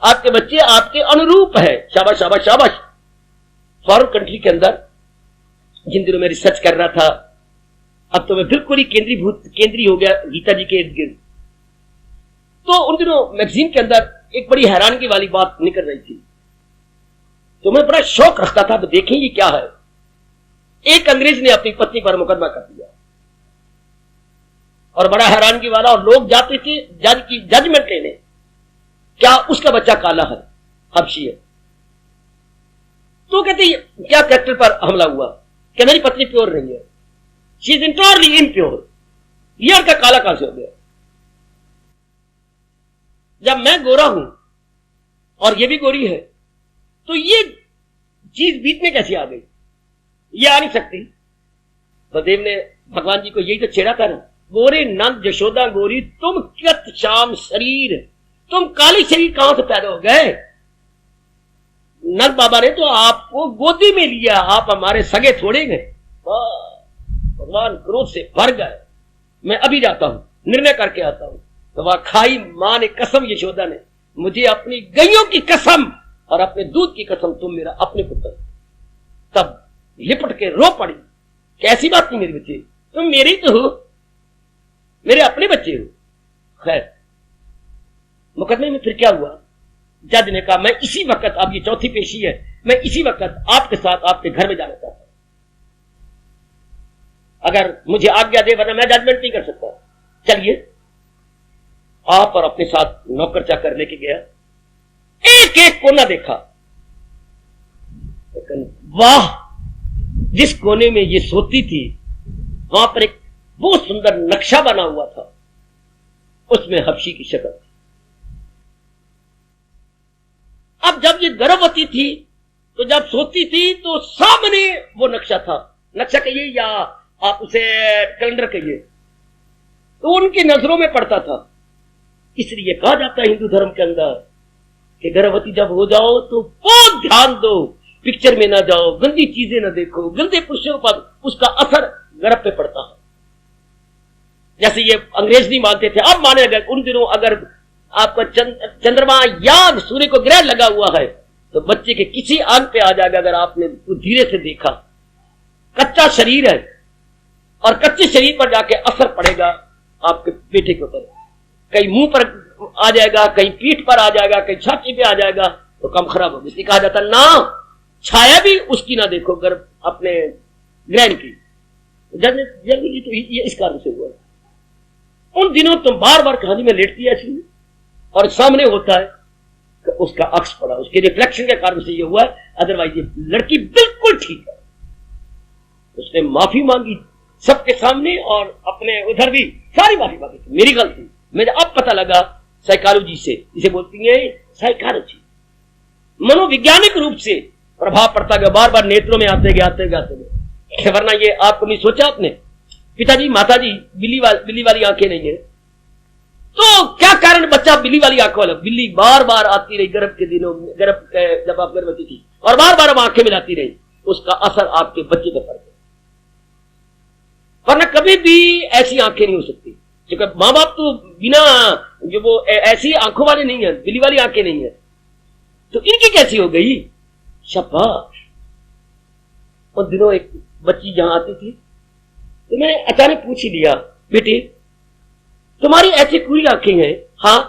आपके बच्चे आपके अनुरूप है। शाबाश शाबाश शाबाश। फॉरेन कंट्री के अंदर जिन दिनों मैं रिसर्च कर रहा था, अब तो मैं बिल्कुल ही केंद्रीय हो गया गीता जी के इर्द गिर्द, तो उन दिनों मैगजीन के अंदर एक बड़ी हैरानगी वाली बात निकल रही थी, तो मैं बड़ा शौक रखता था तो देखें ये क्या है। एक अंग्रेज ने अपनी पत्नी पर मुकदमा कर दिया, और बड़ा हैरानगी वाला, और लोग जाते थे जज की जजमेंट लेने, क्या उसका बच्चा काला है, हबशी है। तो कहते क्या कैरेक्टर पर हमला हुआ, कि मेरी पत्नी प्योर नहीं है, शी इज इंटरली इम्प्योर। ये का काला कहां से हो गया? जब मैं गोरा हूं और ये भी गोरी है, तो ये चीज बीच में कैसे आ गई? ये आ नहीं सकती। बलदेव ने भगवान जी को यही तो छेड़ा था ना, गोरे नंद यशोदा गोरी, तुम कृत श्याम शरीर, तुम काली शरीर कहां से पैदा हो गए? नंद बाबा ने तो आपको गोदी में लिया, आप हमारे सगे थोड़े गए। भगवान क्रोध से भर गए। मैं अभी जाता हूं, निर्णय करके आता हूं। तो वह खाई मां ने कसम, यशोदा ने, मुझे अपनी गैयों की कसम और अपने दूध की कसम, तुम मेरा अपने पुत्र। तब लिपट के रो पड़ी, कैसी बात नहीं मेरे बच्चे, तुम मेरे ही तो हो, मेरे अपने बच्चे हो। खैर मुकदमे में फिर क्या हुआ, जज ने कहा मैं इसी वक्त, अब ये चौथी पेशी है, मैं इसी वक्त आपके साथ आपके घर में जाना चाहता हूं, अगर मुझे आज्ञा दे, वरना मैं जजमेंट नहीं कर सकता। चलिए। आप और अपने साथ नौकर चाकर लेके गया, एक एक कोना देखा, लेकिन वाह, जिस कोने में ये सोती थी वहां पर एक बहुत सुंदर नक्शा बना हुआ था, उसमें हबशी की शक्ल थी। अब जब ये गर्भवती थी, तो जब सोती थी तो सामने वो नक्शा था, नक्शा कहिए या आप उसे कैलेंडर कहिए, तो उनकी नजरों में पड़ता था। इसलिए कहा जाता है हिंदू धर्म के अंदर कि गर्भवती जब हो जाओ तो बहुत ध्यान दो, पिक्चर में ना जाओ, गंदी चीजें ना देखो, गंदे पुरुषों पर उसका असर गर्भ पे पड़ता है। जैसे ये अंग्रेज नहीं मानते थे, अब माने। अगर उन दिनों अगर आपका चंद्रमा या सूर्य को ग्रहण लगा हुआ है, तो बच्चे के किसी अंग पे आ जाएगा, अगर आपने धीरे से देखा। कच्चा शरीर है, और कच्चे शरीर पर जाके असर पड़ेगा आपके बेटे के ऊपर, कहीं मुंह पर आ जाएगा, कहीं पीठ पर आ जाएगा, कहीं छाती पे आ जाएगा, तो कम खराब होगी। इसलिए कहा जाता ना, छाया भी उसकी ना देखो गर्भ अपने ग्रहण की। जल्दी तो ये इस कारण से हुआ। उन दिनों तुम बार बार कहानी में लेटती ऐसी, और सामने होता है कि उसका अक्स पड़ा, उसके रिफ्लेक्शन के कारण से ये हुआ, अदरवाइज ये लड़की बिल्कुल ठीक है। उसने माफी मांगी सबके सामने, और अपने उधर भी सारी माफी मांगी, मेरी गलती। मुझे अब पता लगा साइकोलॉजी से, इसे बोलती है साइकोलॉजी, मनोवैज्ञानिक रूप से प्रभाव पड़ता गया, बार बार नेत्रों में आते गए। वरना ये आपको नहीं सोचा आपने, पिताजी माताजी बिल्ली वाली आंखें नहीं है, तो क्या कारण बच्चा बिल्ली वाली आंखों वाला? बिल्ली बार बार आती रही गर्भ के दिनों में, जब आप गर्भवती थी, और बार बार अब आंखें मिलाती रही, उसका असर आपके बच्चे पर पड़ गया। वरना कभी भी ऐसी आंखें नहीं हो सकती, क्योंकि माँ बाप तो बिना जो वो ऐसी आंखों वाले नहीं है, बिल्ली वाली आंखें नहीं है, तो इनकी कैसी हो गई? शाबाश। उन दिनों एक बच्ची जहां आती थी, तो मैंने अचानक पूछ ही लिया, बेटे तुम्हारी ऐसी पूरी आंखें हैं, हाँ,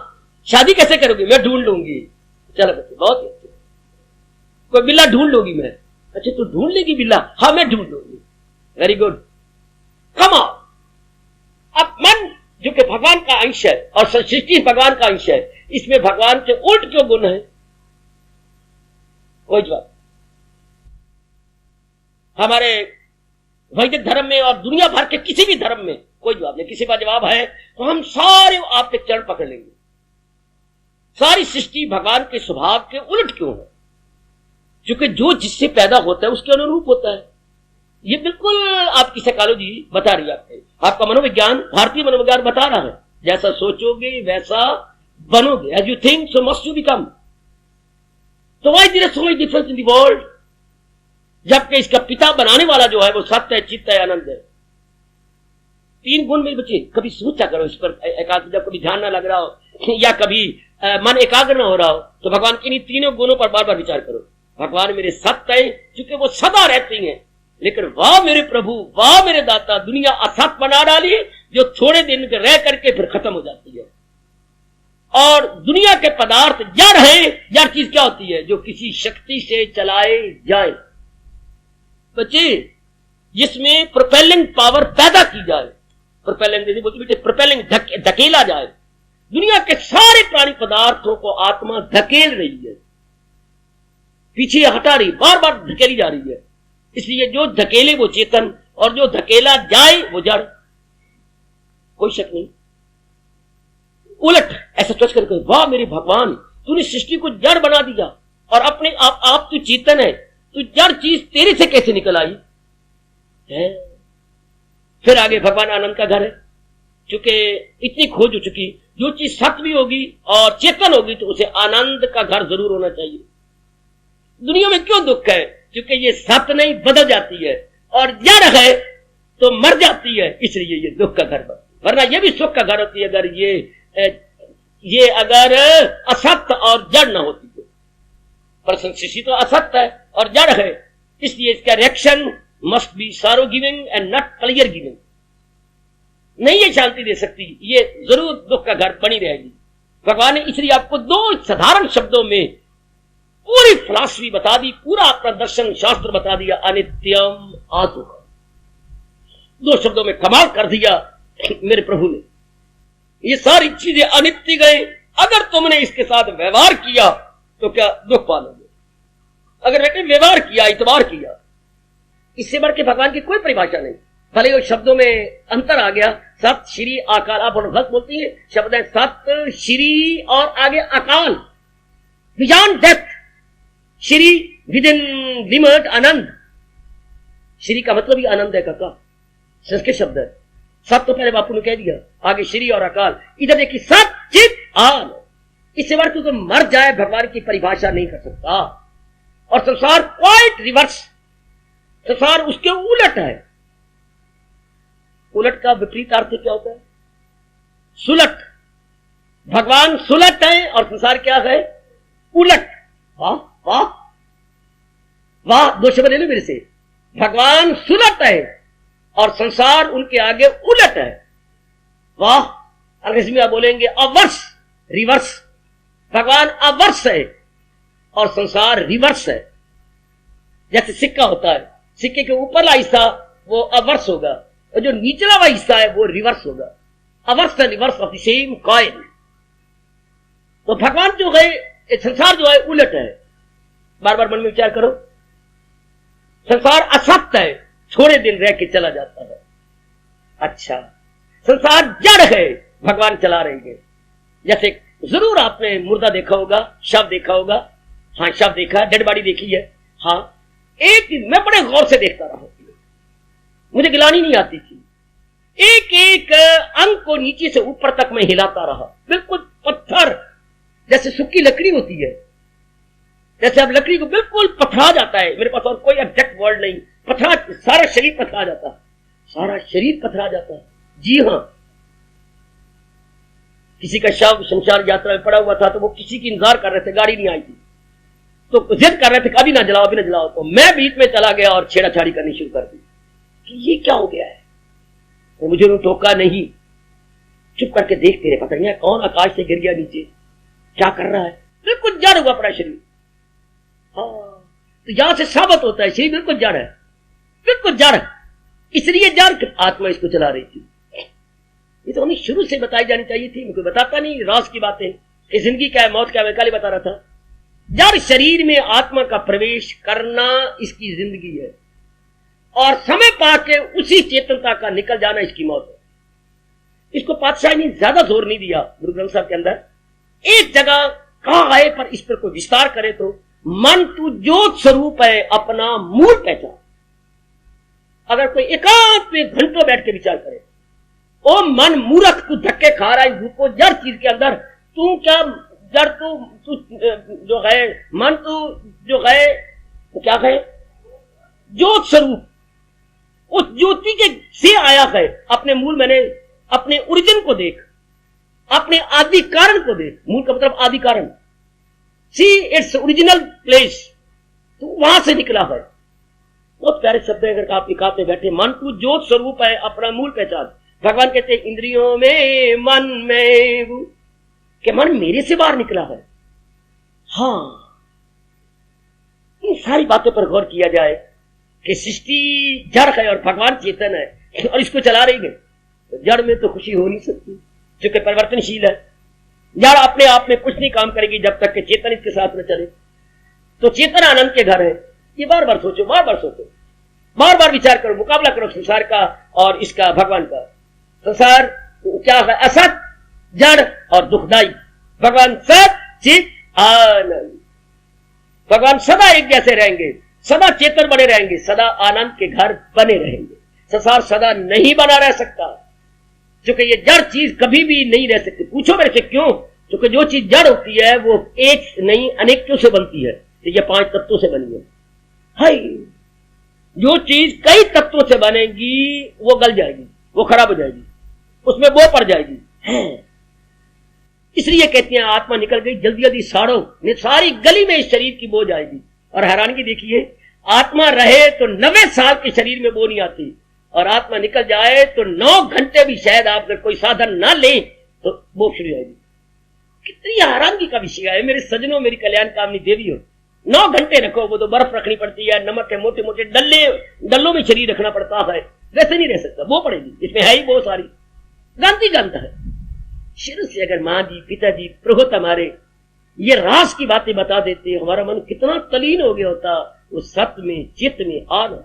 शादी कैसे करोगे? मैं ढूंढ लूंगी। चलो बच्चे, बहुत अच्छे, कोई बिल्ला ढूंढ लोगी? मैं, अच्छा तू ढूंढ लेगी बिल्ला? हाँ मैं ढूंढ लूंगी। Very good, come on. अब मन जो कि भगवान का अंश है, और सृष्टि भगवान का अंश है, इसमें भगवान के उल्ट क्यों गुण है? कोई जवाब। हमारे वैदिक धर्म में और दुनिया भर के किसी भी धर्म में कोई जवाब नहीं। किसी का जवाब है तो हम सारे आपके चरण पकड़ लेंगे, सारी सृष्टि भगवान के स्वभाव के उलट क्यों है? क्योंकि जो जिससे पैदा होता है उसके अनुरूप होता है। ये बिल्कुल आपकी साइकोलॉजी बता रही है, आपका मनोविज्ञान, भारतीय मनोविज्ञान बता रहा है, जैसा सोचोगे वैसा बनोगे। As you think so must you become. तो why there is so much difference in the world? जबकि इसका पिता बनाने वाला जो है वो सत्य है, चित्त है, आनंद है। 3 गुण में बच्चे कभी सोचा करो इस पर, जब कभी ध्यान ना लग रहा हो या कभी मन एकाग्र ना हो रहा हो तो भगवान के इन 3 गुणों पर बार बार विचार करो। भगवान मेरे सत्य है, क्योंकि वो सदा रहती हैं। लेकिन वाह मेरे प्रभु, वाह मेरे दाता, दुनिया असत बना डाली जो थोड़े दिन रह करके फिर खत्म हो जाती है। और दुनिया के पदार्थ जड़ है। जड़ चीज क्या होती है? जो किसी शक्ति से चलाए जाए। बच्चे, जिसमें प्रोपेलिंग पावर पैदा की जाए, प्रोपेलिंग जैसे बोलते बेटे, प्रोपेलिंग धकेला जाए। दुनिया के सारे प्राणी पदार्थों को आत्मा धकेल रही है, पीछे हटा रही, बार बार धकेली जा रही है। इसलिए जो धकेले वो चेतन, और जो धकेला जाए वो जड़। कोई शक नहीं। उलट ऐसा सोच करके, वाह मेरे भगवान, तूने सृष्टि को जड़ बना दिया और अपने आप तू चेतन है, तो जड़ चीज तेरे से कैसे निकल आई है? फिर आगे भगवान आनंद का घर है। चूंकि इतनी खोज हो चुकी, जो चीज सत्य भी होगी और चेतन होगी तो उसे आनंद का घर जरूर होना चाहिए। दुनिया में क्यों दुख है? क्योंकि ये सत्य नहीं, बदल जाती है, और जड़ है तो मर जाती है, इसलिए ये दुख का घर बन। वरना ये भी सुख का घर होती है अगर ये अगर असत्य और जड़ ना होती तो। पर सृष्टि तो असत्य है और जड़ है, इसलिए इसका रिएक्शन मस्ट बी सारो giving and not clear giving. नहीं ये शांति दे सकती, ये जरूर दुख का घर बनी रहेगी। भगवान ने इसलिए आपको 2 साधारण शब्दों में पूरी फिलॉसफी बता दी, पूरा अपना दर्शन शास्त्र बता दिया, अनित्यम आसुख। 2 शब्दों में कमाल कर दिया मेरे प्रभु ने। ये सारी चीजें अनित्य गए, अगर तुमने इसके साथ व्यवहार किया तो क्या दुख पालोगे। अगर बेटे व्यवहार किया, इतबार किया, इससे बढ़ के भगवान की कोई परिभाषा नहीं। भले वो शब्दों में अंतर आ गया, सत श्री अकाल, आप गलत बोलती है, शब्द है सत श्री और आगे अकाल, beyond death. Shri within limit आनंद। श्री का मतलब ही आनंद है काका, संस्कृत शब्द है। सत तो पहले बापू ने कह दिया, आगे श्री और अकाल। इधर देखिए सत चित आन। इससे बढ़ के तो मर जाए भगवान की परिभाषा नहीं कर सकता। और संसार क्वाइट रिवर्स, संसार उसके उलट है। उलट का विपरीत अर्थ क्या होता है? सुलट। भगवान सुलट है और संसार क्या है? उलट। वाह वाह वाह, 2 शब्द ले लो मेरे से। भगवान सुलट है और संसार उनके आगे उलट है। वाह। अंग्रेजी में आप बोलेंगे अवर्स, रिवर्स। भगवान अवर्स है और संसार रिवर्स है। जैसे सिक्का होता है, सिक्के के ऊपरला हिस्सा वो अवर्स होगा और जो निचला वाला हिस्सा है वो रिवर्स होगा। Obverse and reverse of the same coin. तो भगवान जो है, संसार जो है उलट है। बार बार मन में विचार करो, संसार असत्य है, थोड़े दिन रह के चला जाता है। अच्छा, संसार जड़ है, भगवान चला रहे हैं। जैसे जरूर आपने मुर्दा देखा होगा, शव देखा होगा। हाँ, शव देखा, डेड बॉडी देखी है। हाँ, एक मैं बड़े गौर से देखता रहा, मुझे गिलानी नहीं आती थी। एक एक अंग को नीचे से ऊपर तक मैं हिलाता रहा, बिल्कुल पत्थर जैसे सूखी लकड़ी होती है, जैसे अब लकड़ी को बिल्कुल पथरा जाता है। मेरे पास और कोई एग्जैक्ट वर्ड नहीं, पथरा, सारा शरीर पथरा जाता है, सारा शरीर पथरा जाता है। जी हाँ, किसी का शव शमशान यात्रा में पड़ा हुआ था तो वो किसी की इंतजार कर रहे थे, गाड़ी नहीं आई थी, तो जिद कर रहे थे कभी ना जलाओ, अभी ना जलाओ। तो मैं बीच में चला गया और छेड़ाछाड़ी करनी शुरू कर दी कि ये क्या हो गया है। तो मुझे उन्होंने टोका नहीं, चुप करके देखते रहे, पता नहीं कौन आकाश से गिर गया नीचे, क्या कर रहा है। बिल्कुल जड़ हुआ पड़ा शरीर। हाँ, तो यहां से साबित होता है शरीर बिल्कुल जड़ है, बिल्कुल जड़। इसलिए जड़ आत्मा इसको चला रही थी। ये तो हमें शुरू से बताई जानी चाहिए थी, मुझे बताता नहीं राज की बातें कि जिंदगी क्या है, मौत क्या है, मैं कल ही बता रहा था। जड़ शरीर में आत्मा का प्रवेश करना इसकी जिंदगी है, और समय पाके उसी चेतनता का निकल जाना इसकी मौत है। इसको पातशाही ने ज्यादा जोर नहीं दिया गुरु ग्रंथ साहब के अंदर। एक जगह कहा है, पर इस पर कोई विस्तार करे तो मन तू ज्योत स्वरूप है, अपना मूल पहचान। अगर कोई एकांत में घंटों बैठ के विचार करे, ओ मन मूर्ख, तू धक्के खा रहा है रूपो जड़ चीज के अंदर। तू क्या जड़, तू जो है मन, तू जो है तो क्या है ज्योत स्वरूप, उस ज्योति के से आया है। अपने मूल मैंने अपने ओरिजिन को देख, अपने आदि कारण को देख। मूल का मतलब आदि कारण, सी इट्स ओरिजिनल प्लेस, तो वहां से निकला है। बहुत प्यारे शब्द है। अगर आप लिखाते बैठे, मन तू ज्योत स्वरूप है, अपना मूल पहचान। भगवान कहते हैं इंद्रियों में मन में, कि मन मेरे से बाहर निकला है। हाँ, इन सारी बातों पर गौर किया जाए कि सृष्टि जड़ है और भगवान चेतन है और इसको चला रही है, तो जड़ में तो खुशी हो नहीं सकती, क्योंकि परिवर्तनशील है। जड़ अपने आप में कुछ नहीं काम करेगी जब तक कि चेतन इसके साथ न चले। तो चेतन आनंद के घर है। ये बार बार सोचो, बार बार सोचो, बार बार विचार करो, मुकाबला करो संसार का और इसका, भगवान का। संसार क्या है? असत, जड़ और दुखदाई। भगवान सत चित आनंद। भगवान सदा एक जैसे रहेंगे, सदा चेतन बने रहेंगे, सदा आनंद के घर बने रहेंगे। संसार सदा नहीं बना रह सकता, क्योंकि ये जड़ चीज कभी भी नहीं रह सकती। पूछो मेरे से क्यों? क्योंकि जो चीज जड़ होती है वो एक नहीं अनेकों से बनती है। तो ये 5 तत्वों से बनी है। हाय, जो चीज कई तत्वों से बनेगी वो गल जाएगी, वो खराब हो जाएगी, उसमें बो पड़ जाएगी। इसलिए कहते हैं आत्मा निकल गई, जल्दी जल्दी साड़ो, सारी गली में इस शरीर की बो जाएगी। और हैरानगी देखिए, आत्मा रहे तो 90 साल के शरीर में बो नहीं आती, और आत्मा निकल जाए तो 9 घंटे भी शायद आप अगर कोई साधन ना ले तो बो शुरू जाएगी। कितनी हैरानगी का विषय है मेरे सजनों, मेरी कल्याण कामनी देवी हो। 9 घंटे रखो, वो तो बर्फ रखनी पड़ती है, नमक है, मोटे मोटे डल्लों में शरीर रखना पड़ता है, वैसे नहीं रह सकता, वो पड़ेगी। इसमें है ही बहुत सारी गांधी जानता है। शुरू से अगर माँ जी, पिताजी, प्रभुत हमारे ये रास की बातें बता देते, हमारा मन कितना तलीन हो गया होता उस सत्य में, चित्त में, आनंद।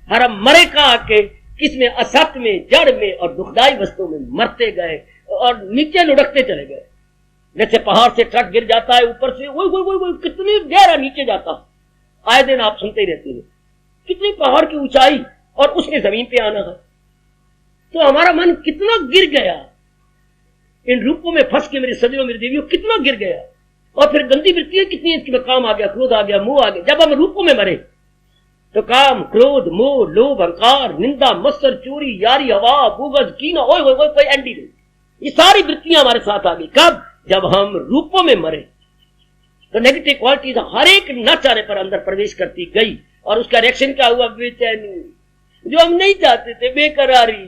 हर मरे का आके किसमें? असत्य में, जड़ में और दुखदाई वस्तुओं में मरते गए और नीचे लुढ़कते चले गए। जैसे पहाड़ से ट्रक गिर जाता है ऊपर से, वो कितनी गहरा नीचे जाता, आए दिन आप सुनते ही रहते हैं। कितनी पहाड़ की ऊंचाई, और उसने जमीन पे आना है। तो हमारा मन कितना गिर गया इन रूपों में फंस के, मेरे सजनों, मेरी देवियों, कितना गिर गया। और फिर गंदी वृत्तियां कितनी, इसमें काम आ गया, क्रोध आ गया, मोह आ गया। जब हम रूपों में मरे तो काम, क्रोध, मोह, लोभ, अहंकार, निंदा, मत्सर, चोरी, यारी, हवा, बुगज, कीना, ओए कोई एंटी नहीं, ये सारी वृत्तियां हमारे साथ आ गई। कब? जब हम रूपों में मरे। तो नेगेटिव क्वालिटीज हर एक न चाहने पर अंदर प्रवेश करती गई, और उसका रिएक्शन क्या हुआ? बेचैनी, जो हम नहीं चाहते थे, बेकरारी,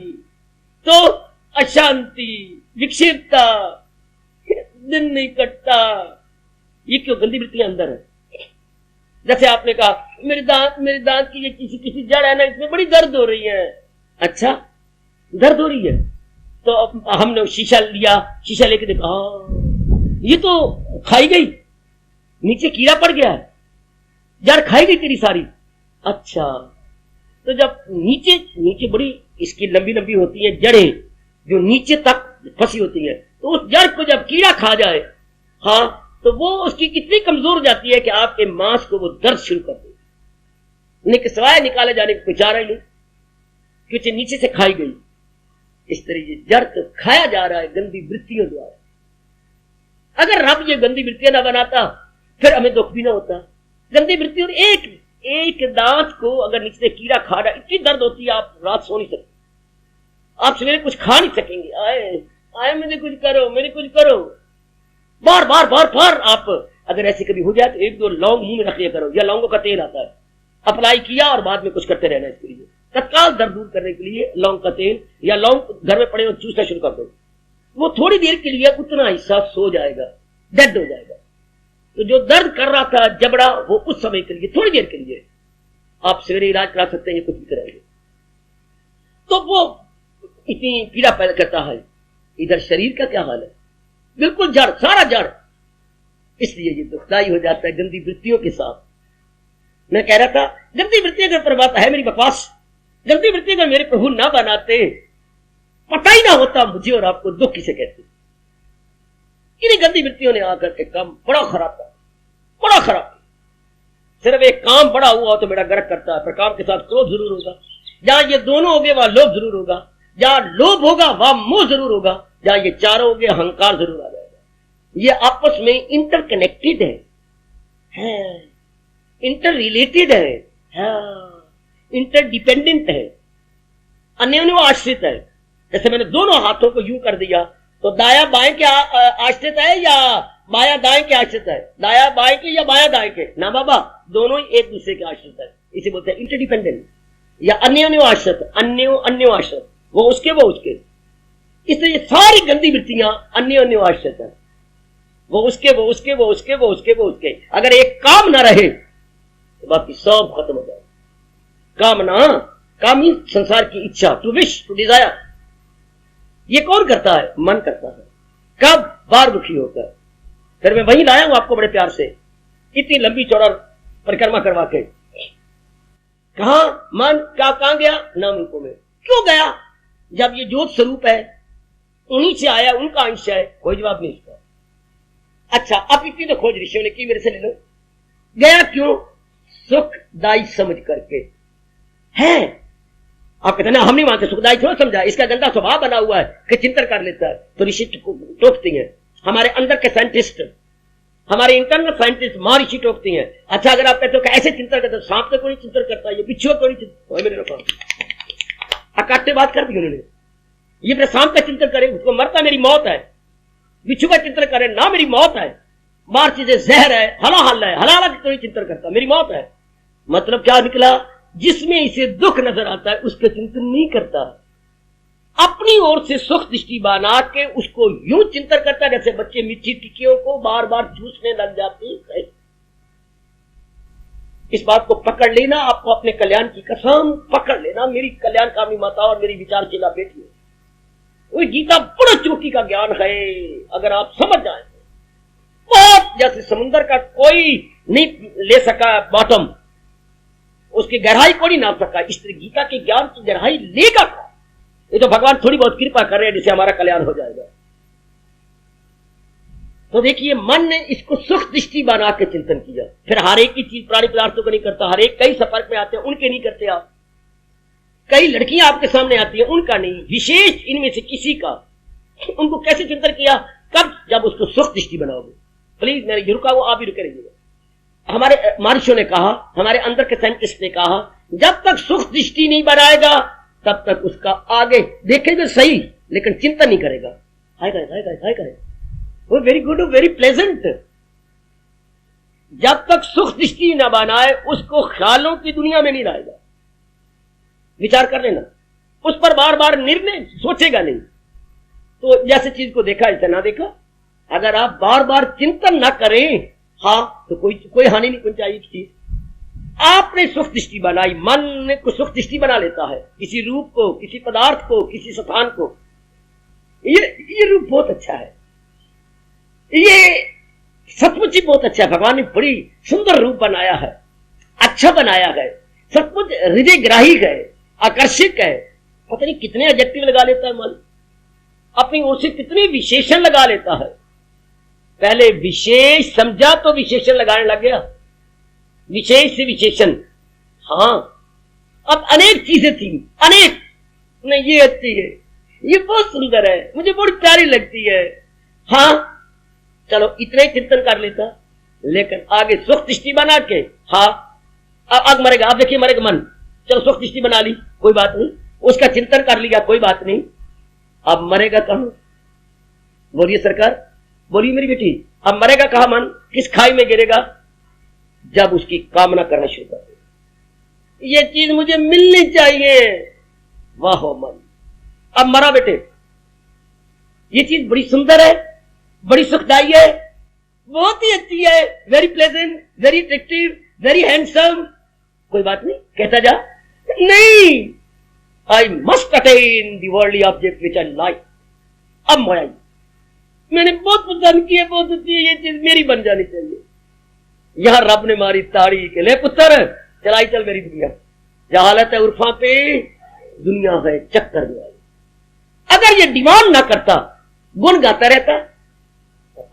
तो अशांति, विक्षिप्तता, दिन नहीं कटता। ये क्यों? गंदी वृत्तियां अंदर है। जैसे आपने कहा मेरे दांत की ये किसी जड़ है ना, इसमें बड़ी दर्द हो रही है। अच्छा, दर्द हो रही है, तो हमने शीशा लिया, शीशा लेके देखा, ये तो खाई गई, नीचे कीड़ा पड़ गया है, जड़ खाई गई तेरी सारी। अच्छा, तो जब नीचे बड़ी इसकी लंबी लंबी होती है जड़ें, जो नीचे तक फंसी होती है, तो उस जड़ को जब कीड़ा खा जाए, हाँ, तो वो उसकी कितनी कमजोर हो जाती है कि आपके मांस को वो दर्द शुरू कर दे, सिवाय निकाले जाने को बेचारा ही नहीं, क्योंकि नीचे से खाई गई। इस तरह ये जड़ तो खाया जा रहा है गंदी वृत्तियों द्वारा। अगर रब ये गंदी वृत्तियां ना बनाता, फिर हमें दुख भी ना होता। गंदी वृत्ति, और एक दांत को अगर नीचे से कीड़ा खा रहा है, इतनी दर्द होती है, आप रात सो नहीं सकते, आप सवेरे कुछ खा नहीं सकेंगे। आए मुझे कुछ करो, मेरे कुछ करो, बार बार बार बार। आप अगर ऐसे कभी हो जाए तो 1-2 लौंग मुंह में रख लिया करो, या लौंगों का तेल आता है, अप्लाई किया और बाद में कुछ करते रहना। इसके लिए तत्काल दर्द दूर करने के लिए लौंग का तेल या लौंग घर में पड़े और चूसना शुरू कर दो, वो थोड़ी देर के लिए उतना हिस्सा सो जाएगा, डेड हो जाएगा। तो जो दर्द कर रहा था जबड़ा, वो उस समय के लिए, थोड़ी देर के लिए आप सवेरे इलाज करा सकते हैं, कुछ भी कराएंगे, तो वो इतनी पीड़ा पैदा करता है। इधर शरीर का क्या हाल है? बिल्कुल जड़, सारा जड़। इसलिए ये दुखदाई हो जाता है गंदी वृत्तियों के साथ। मैं कह रहा था, गंदी वृत्तियों के ऊपर बात है मेरी बकवास। गंदी वृत्तियों का मेरे प्रभु ना बनाते, पता ही ना होता मुझे और आपको दुख किसे कहते। इन्हीं गंदी वृत्तियों ने आकर के काम बड़ा खराब कर, बड़ा खराब। सिर्फ एक काम बड़ा हुआ तो मेरा गर्क करता है, पर काम के साथ क्रोध जरूर होगा। जहां ये दोनों होंगे वहां लोभ जरूर होगा, जहां लोभ होगा वहां मोह जरूर होगा, जहां ये चारों होंगे अहंकार जरूर आ जाएगा। ये आपस में इंटरकनेक्टेड है, इंटर रिलेटेड है, इंटरडिपेंडेंट है, अन्योन्य आश्रित है। जैसे मैंने दोनों हाथों को यूं कर दिया तो दाया बाएं के आश्रित है या बाया दाएं के आश्रित है? दाया बाएं के या बाया दाएं के? ना बाबा, दोनों ही एक दूसरे के आश्रित है। इसे बोलते हैं इंटरडिपेंडेंट या अन्योन्य आश्रित, अन्यो आश्रित, वो उसके वो उसके। इसलिए ये सारी गंदी वृत्तियां अन्योन्य आश्रित है, वो उसके वो उसके वो उसके वो उसके वो उसके। अगर एक काम ना रहे तो बाकी सब खत्म हो जाए। कामना, कामी संसार की इच्छा, टू विश, टू डिजायर, ये कौन करता है? मन करता है। कब? बार दुखी होकर। फिर मैं वही लाया हूं आपको बड़े प्यार से, इतनी लंबी चौड़ा परिक्रमा करवा के। कहा मन क्या कहां गया? नाम रूपों में। क्यों गया? जब ये ज्योत स्वरूप है, उन्हीं से आया, उनका अंश है। कोई जवाब नहीं इसका। अच्छा, अब इतनी तो खोज ऋषियों ने की, मेरे से ले लो। गया क्यों? सुखदायी समझ करके है। आप कहते ना हम नहीं मानते, सुखदायी थोड़ा समझा, इसका गंदा स्वभाव बना हुआ है कि चिंतन कर लेता है। तो ऋषि टोकती हैं, हमारे अंदर के साइंटिस्ट, हमारे इंटरनल साइंटिस्ट मां ऋषि टोकती हैं। अच्छा, अगर आप कहते हो कि ऐसे चिंतन करते, सांप तो कोई चिंतन करता है, ये बिच्छू कोई चिंतन, अकाट्य बात कर दी उन्होंने। ये मेरे सांप का चिंतन करे, उसको मरता मेरी मौत है। बिच्छू का चिंतन करे ना, मेरी मौत है। बार चीजें जहर है, हलाहल है, हलाला कोई चिंतन करता, मेरी मौत है। मतलब क्या निकला? जिसमें इसे दुख नजर आता है उसका चिंतन नहीं करता, अपनी ओर से सुख दृष्टि बना के उसको यूं चिंतन करता है जैसे बच्चे मीठी टिक्कियों को बार बार चूसने लग जाते हैं। इस बात को पकड़ लेना, आपको अपने कल्याण की कसम पकड़ लेना। मेरी कल्याणकामी माता और मेरी विचारशीला बेटी है, वो गीता बड़ा चोटी का ज्ञान है। अगर आप समझ जाए, बहुत जैसे समुद्र का कोई नहीं ले सका बॉटम, उसकी गहराई को नहीं नाप सका, इस तरह गीता के ज्ञान की गहराई लेगा। ये तो भगवान थोड़ी बहुत कृपा कर रहे हैं जिससे हमारा कल्याण हो जाएगा। तो देखिए, मन ने इसको सुख दृष्टि बना के चिंतन किया। फिर हर एक की चीज प्राणी पदार्थों को नहीं करता, हर एक कई संपर्क में आते हैं, उनके नहीं करते आप। कई लड़कियां आपके सामने आती हैं, उनका नहीं, विशेष इनमें से किसी का। उनको कैसे चिंतन किया? कब? जब उसको सुख दृष्टि बनाओगे। प्लीज मेरे रुका वो, आप भी रुके रहिएगा। हमारे महर्षियों ने कहा, हमारे अंदर के साइंटिस्ट ने कहा, जब तक सुख दृष्टि नहीं बनाएगा तब तक उसका आगे देखेगा सही, लेकिन चिंतन नहीं करेगा। हाय करे वो वेरी गुड, वेरी प्लेजेंट। जब तक सुख दृष्टि न बनाए उसको ख्यालों की दुनिया में नहीं लाएगा। विचार कर लेना, उस पर बार बार निर्णय सोचेगा नहीं। तो जैसे चीज को देखा ऐसे ना देखा। अगर आप बार बार चिंतन ना करें, हाँ, तो कोई हानि नहीं पहुंचाई चीज। आपने सुख दृष्टि बनाई, मन को सुख दृष्टि बना लेता है, किसी रूप को, किसी पदार्थ को, किसी स्थान को। ये रूप बहुत अच्छा है, ये सचमुच ही बहुत अच्छा है। भगवान ने बड़ी सुंदर रूप बनाया है, अच्छा बनाया है, सचमुच हृदय ग्राही है, आकर्षक है। पता नहीं कितने एडजेक्टिव लगा लेता है मन, अपनी ओर से कितने विशेषण लगा लेता है। पहले विशेष समझा तो विशेषण लगाने लग गया, विशेष से विशेषण। हाँ, अब अनेक चीजें थी, अनेक नहीं, ये अच्छी है, ये बहुत सुंदर है, मुझे बड़ी प्यारी लगती है। हाँ, चलो इतना ही चिंतन कर लेता, लेकिन आगे सुख दृष्टि बना के, हाँ अब मरेगा, आप देखिए मरेगा मन, चलो सुख दृष्टि बना ली, कोई बात नहीं, उसका चिंतन कर लिया, कोई बात नहीं। अब मरेगा कहां? बोलिए सरकार, बोलिए मेरी बेटी, अब मरेगा कहां मन? किस खाई में गिरेगा? जब उसकी कामना करना शुरू कर दे, ये चीज मुझे मिलनी चाहिए, वाह हो मन, अब मरा बेटे। ये चीज बड़ी सुंदर है, बड़ी सुखदायी है, बहुत ही अच्छी है, very pleasant, very attractive, very handsome. कोई बात नहीं, कहता जा, नहीं, I must attain the worldly object which I like. अब मोया, मैंने बहुत पसंद की है, बहुत अच्छी है, ये चीज मेरी बन जानी चाहिए। यहां रब ने मारी ताड़ी के ले पुत्र, चलाई चल मेरी दुनिया, जहालत है उर्फा पे दुनिया है चक्कर में आई। अगर ये डिमांड ना करता, गुण गाता रहता,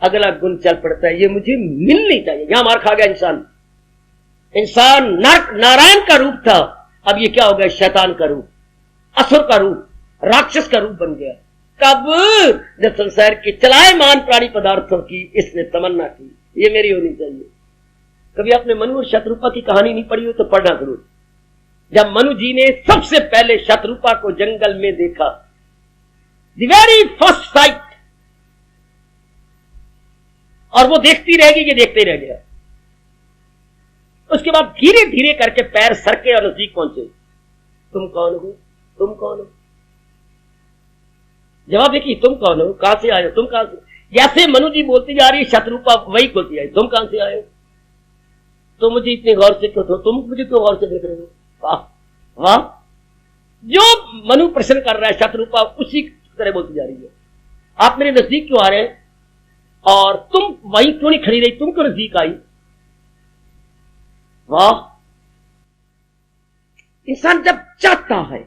अगला गुण चल पड़ता है, ये मुझे मिल नहीं चाहिए। यहां मार खा गया इंसान। इंसान नरक नारायण का रूप था, अब ये क्या हो गया? शैतान का रूप, असुर का रूप, राक्षस का रूप बन गया। कब? जब संसार के चलायमान प्राणी पदार्थों की इसने तमन्ना की, ये मेरी होनी चाहिए। कभी आपने मनु और शतरूपा की कहानी नहीं पढ़ी हो तो पढ़ना जरूर। जब मनु जी ने सबसे पहले शतरूपा को जंगल में देखा, द वेरी फर्स्ट साइट, और वो देखती रहेगी, ये देखते रह गया। उसके बाद धीरे धीरे करके पैर सरके और नजदीक पहुंचे। तुम कौन हो? तुम कौन हो? जवाब देखिए, तुम कौन हो? कहां से आए हो? तुम कहां से? जैसे मनु जी बोलती जा रही है, शतरूपा वही बोलती है, तुम कहां से आए हो? तो मुझे इतने गौर से क्यों, तुम मुझे क्यों गौर से देख रहे हो? वाह वाह, जो मनु प्रश्न कर रहा है शतरूपा उसी तरह बोलती जा रही है। आप मेरे नजदीक क्यों आ रहे हैं और तुम वहीं क्यों नहीं खड़ी रही? तुम क्यों नजदीक आई? वाह, इंसान जब चाहता है,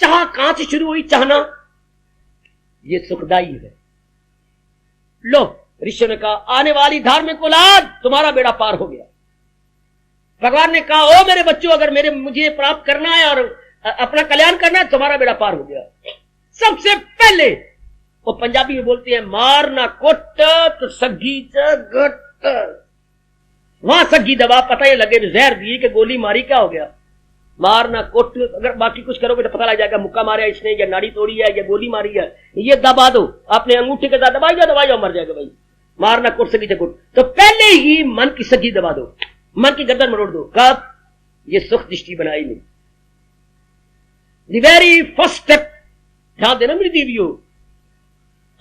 चाह कहां से शुरू हुई? चाहना ये सुखदाई है। लो, ऋषि ने कहा, आने वाली धार्मिक औलाद तुम्हारा बेड़ा पार हो गया। भगवान ने कहा, ओ मेरे बच्चों, अगर मुझे प्राप्त करना है और अपना कल्याण करना है, तुम्हारा बेड़ा पार हो गया। सबसे पहले वो पंजाबी में बोलते हैं, मारना कोट तो सगी गट। वहां सगी दबा, पता ही लगे जहर दिए कि गोली मारी, क्या हो गया? मारना कोट। अगर बाकी कुछ करोगे तो पता लग जाएगा मुक्का मारा इसने, या नाड़ी तोड़ी है, या गोली मारी है। ये दबा दो, आपने अंगूठे के साथ दबाई जाओ, मर जाएगा भाई। मारना कोट सगी कोट। तो पहले ही मन की सगी दबा दो, मन की गर्दन मरोड़ दो। कब? ये सुख दृष्टि बनाई नहीं। द वेरी फर्स्ट स्टेप, ध्यान देना मेरी देवियों,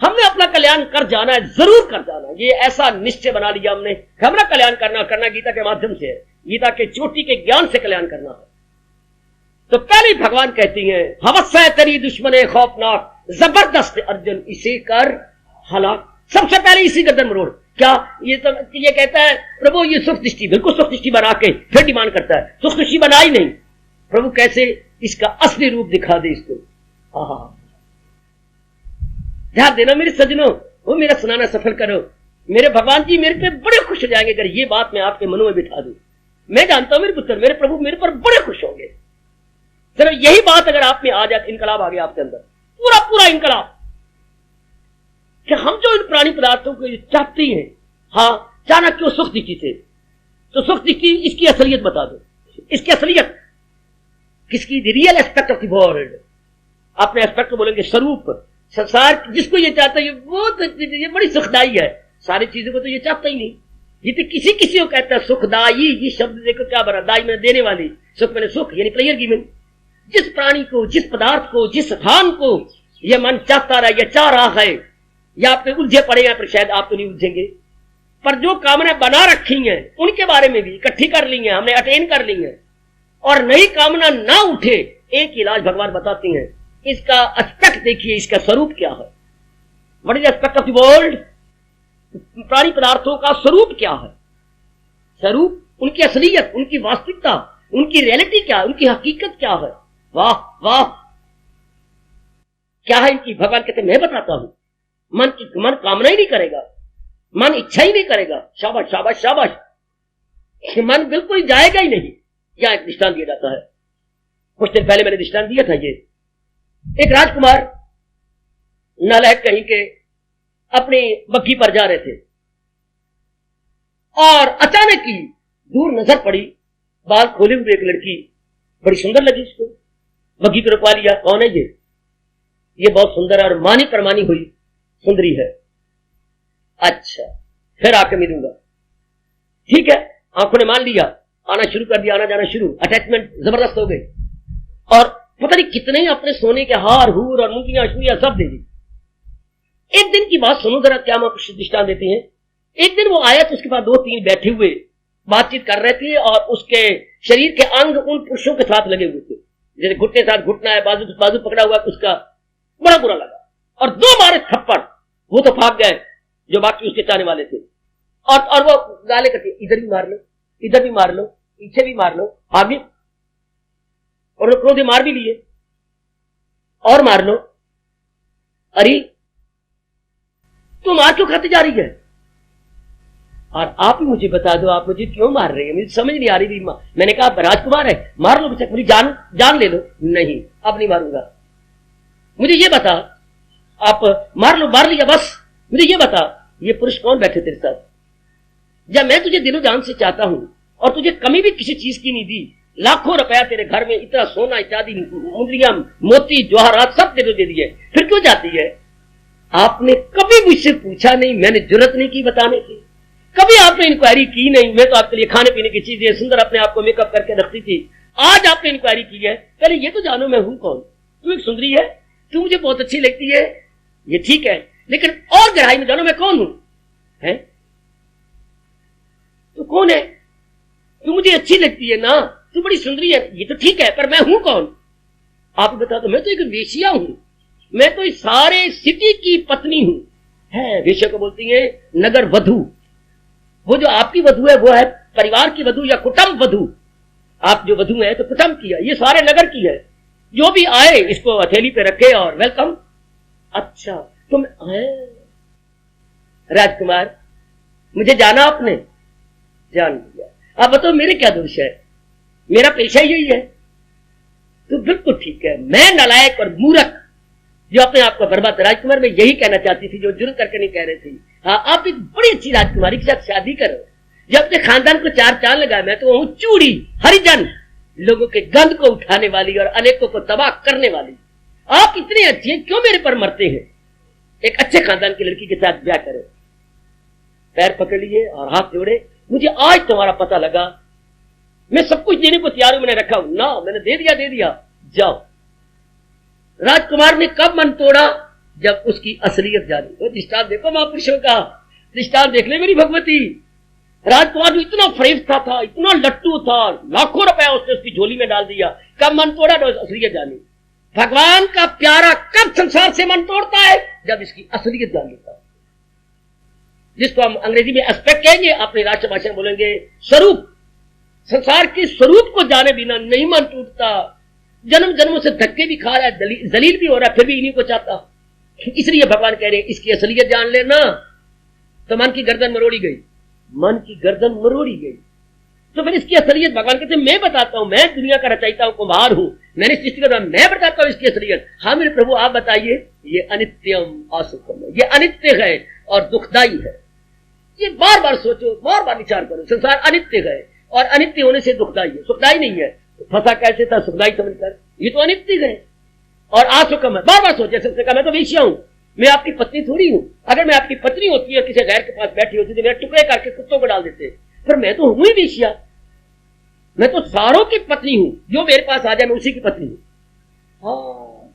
हमने अपना कल्याण कर जाना है, जरूर कर जाना है। ये ऐसा निश्चय बना लिया हमने, हमारा कल्याण करना गीता के माध्यम से है। गीता के चोटी के ज्ञान से कल्याण करना है। तो पहले भगवान कहती हैं, हवस है तेरी दुश्मने खौफनाक, जबरदस्त अर्जुन इसे कर हलाक। सबसे पहले इसी गर्दन मरोड़। क्या ये कहता है, प्रभु ये सुख दृष्टि, बिल्कुल सुख दृष्टि बना के फिर डिमांड करता है। सुख दृष्टि बनाई नहीं, प्रभु कैसे इसका असली रूप दिखा दे इसको। ध्यान देना मेरे सज्जनों, वो मेरा सुनाना सफल करो। मेरे भगवान जी मेरे पे बड़े खुश हो जाएंगे अगर ये बात मैं आपके मनों में बिठा दूं। मैं जानता हूं मेरे पुत्र, मेरे प्रभु मेरे पर बड़े खुश होंगे। चलो यही बात अगर आप में आ जाए, इनकलाब आ गया आपके अंदर, पूरा पूरा इनकलाब, कि हम जो इन प्राणी पदार्थों को चाहते हैं, हाँ चाहना क्यों? सुख दृष्टि से। तो सुख दृष्टि, इसकी असलियत बता दो। इसकी असलियत किसकी? The real aspect of the world. अपने एस्पेक्ट को बोलेंगे स्वरूप, संसार जिसको ये चाहता है वो तो ये बड़ी सुखदाई है। सारी चीजों को तो ये चाहता ही नहीं। ये तो किसी किसी को कहता है सुखदाई। ये शब्द देखो क्या बना, दाई मैंने देने वाली, सुख मैंने सुख, यानी प्लेयर गिवन। जिस प्राणी को, जिस पदार्थ को, जिस स्थान को ये मन चाहता रहा, ये चाह रहा है, या आप पे उलझे पड़े, या फिर शायद आप तो नहीं उलझेंगे, पर जो कामना बना रखी हैं उनके बारे में भी इकट्ठी कर ली हैं, हमने अटेन कर ली हैं, और नई कामना ना उठे, एक इलाज भगवान बताते हैं। इसका एस्पेक्ट देखिए, इसका स्वरूप क्या है। What is aspect of the world? प्राणी पदार्थों का स्वरूप क्या है? स्वरूप, उनकी असलियत, उनकी वास्तविकता, उनकी रियलिटी क्या है, उनकी हकीकत क्या है। वाह वाह, क्या है इनकी? भगवान कहते मैं बताता हूं। मन कामना ही नहीं करेगा, मन इच्छा ही नहीं करेगा। शाबाश शाबाश शाबाश, मन बिल्कुल जाएगा ही नहीं। यहां एक दृष्टांत दिया जाता है, कुछ दिन पहले मैंने दृष्टांत दिया था। ये एक राजकुमार नालायक कहीं के अपनी बग्घी पर जा रहे थे, और अचानक ही दूर नजर पड़ी, बाल खोले हुए एक लड़की, बड़ी सुंदर लगी उसको। बग्घी को रुकवा लिया, कौन है ये बहुत सुंदर है और मानी परमानी हुई सुंदरी है। अच्छा, फिर आके मिलूंगा। ठीक है, आंखों ने मान लिया, आना शुरू कर दिया, आना जाना शुरू, अटैचमेंट जबरदस्त हो गई, और पता नहीं कितने अपने सोने के हार हूर और मुंगियां शुइयां सब दे दी। एक दिन की बात सुनो जरा, क्या मैं कुछ दृष्टांत देते हैं। एक दिन वो आया तो उसके पास 2-3 बैठे हुए बातचीत कर रहे थे, और उसके शरीर के अंग उन पुरुषों के साथ लगे हुए थे, जैसे घुटने साथ घुटना है, बाजू बाजू पकड़ा हुआ है, उसका बड़ा बुरा लगा, और 2 मारे थप्पड़। वो तो भाग गए जो बाकी उसके चाहने वाले थे, और वो गाले करते, इधर भी मार लो, इधर भी मार लो, पीछे भी मार लो, आगे, और क्रोधे मार भी लिए, और मार लो। अरे तू मार क्यों खाती जा रही है? और आप ही मुझे बता दो, आप मुझे क्यों मार रहे हैं? मुझे समझ नहीं आ रही थी। मैंने कहा राजकुमार है, मार लो बेशक, मुझे जान ले लो। नहीं, अब नहीं मारूंगा। मुझे ये बता, आप मार लिया बस। मुझे ये बता, ये पुरुष कौन बैठे तेरे साथ? जब मैं तुझे दिलो जान से चाहता हूं और तुझे कमी भी किसी चीज की नहीं दी, लाखों रुपया तेरे घर में, इतना सोना इत्यादि, मुंदरियां, मोती, जवाहरात सब तेरे दे दिए, फिर क्यों जाती है? आपने कभी मुझसे पूछा नहीं, मैंने जरूरत नहीं की बताने की, कभी आपने इंक्वायरी की नहीं। मैं तो आपके लिए खाने पीने की चीजें सुंदर अपने आप को मेकअप करके रखती थी। आज आपने इंक्वायरी की है। पहले ये तो जानो मैं हूं कौन। तू एक सुंदरी है, तू मुझे बहुत अच्छी लगती है, ये ठीक है, लेकिन और गहराई में जानो मैं कौन हूं। है तू कौन है? तू मुझे अच्छी लगती है ना, तू बड़ी सुंदरी है, ये तो ठीक है, पर मैं हूं कौन? आप बता दो। मैं तो एक वेश्या हूं, मैं तो इस सारे सिटी की पत्नी हूं। है वेश्या को बोलती है नगर वधू। वो जो आपकी वधू है वो है परिवार की वधू या कुटुंब वधू। आप जो वधू है तो कुटुंब की है, ये सारे नगर की है। जो भी आए इसको हथेली पे रखे और वेलकम। अच्छा तुम आए राजकुमार, मुझे जाना आपने? जान लिया। अब बताओ मेरे क्या दोष है? मेरा पेशा यही है। तो बिल्कुल ठीक है, मैं नालायक और मूर्ख जो अपने आप को बर्बाद। राजकुमार मैं यही कहना चाहती थी जो जुर्म करके नहीं कह रही थी। हाँ, आप एक बड़ी अच्छी राजकुमारी के साथ शादी करो, जब अपने खानदान को चार चांद लगाए। मैं तो हूं चूड़ी हरिजन, लोगों के गंध को उठाने वाली और अनेकों को तबाह करने वाली। आप इतनी अच्छी हैं, क्यों मेरे पर मरते हैं? एक अच्छे खानदान की लड़की के साथ ब्याह करो। पैर पकड़ लिए और हाथ जोड़े। मुझे आज तुम्हारा पता लगा, मैं सब कुछ देने को तैयार हूं, मैंने रखा हूं ना, मैंने दे दिया। जाओ। राजकुमार ने कब मन तोड़ा? जब उसकी असलियत जानी। वो दृष्टांत देखो महापुरुषों का, दृष्टांत देख ले मेरी भगवती। राजकुमार जो इतना फरेफ्ता था, इतना लट्टू था, लाखों रुपया उसने उसकी झोली में डाल दिया। कब मन तोड़ा? तो असलियत जानी। भगवान का प्यारा कब संसार से मन तोड़ता है? जब इसकी असलियत जान लेता है, जिसको हम अंग्रेजी में एस्पेक्ट कहेंगे, अपनी राष्ट्रभाषा में बोलेंगे स्वरूप। संसार के स्वरूप को जाने बिना नहीं मन टूटता। जन्म जन्मों से धक्के भी खा रहा है, जलील भी हो रहा है, फिर भी इन्हीं को चाहता। इसलिए भगवान कह रहे हैं इसकी असलियत जान लेना। तो मन की गर्दन मरोड़ी गई, मन की गर्दन मरोड़ी गई। तो फिर इसकी असलियत भगवान कहते हैं मैं बताता हूं, मैं दुनिया का रचयिता हूं, कुम्हार हूं, मैंने सृष्टि का, मैं बताता हूं इसकी असलियत। हाँ मेरे प्रभु आप बताइए। ये अनित्यम असुखम है, ये अनित्य है और दुखदाई है। ये बार बार सोचो, बार बार विचार करो। संसार अनित्य है और अनित्य होने से दुखदाई है। सुखदाई नहीं है, फंसा कैसे था सुखदाई समझकर। ये तो अनित्य है और असुखम है। बार बार सोचे, सबसे कहा मैं तो वेश्या हूं, मैं आपकी पत्नी थोड़ी हूं। अगर मैं आपकी पत्नी होती है, किसी गैर के पास बैठी होती तो मेरे टुकड़े करके कुत्तों को डाल देते, पर मैं तो हूं ही वेश्या। मैं तो सारों की पत्नी हूं, जो मेरे पास आ जाए मैं उसी की पत्नी हूं। हाँ,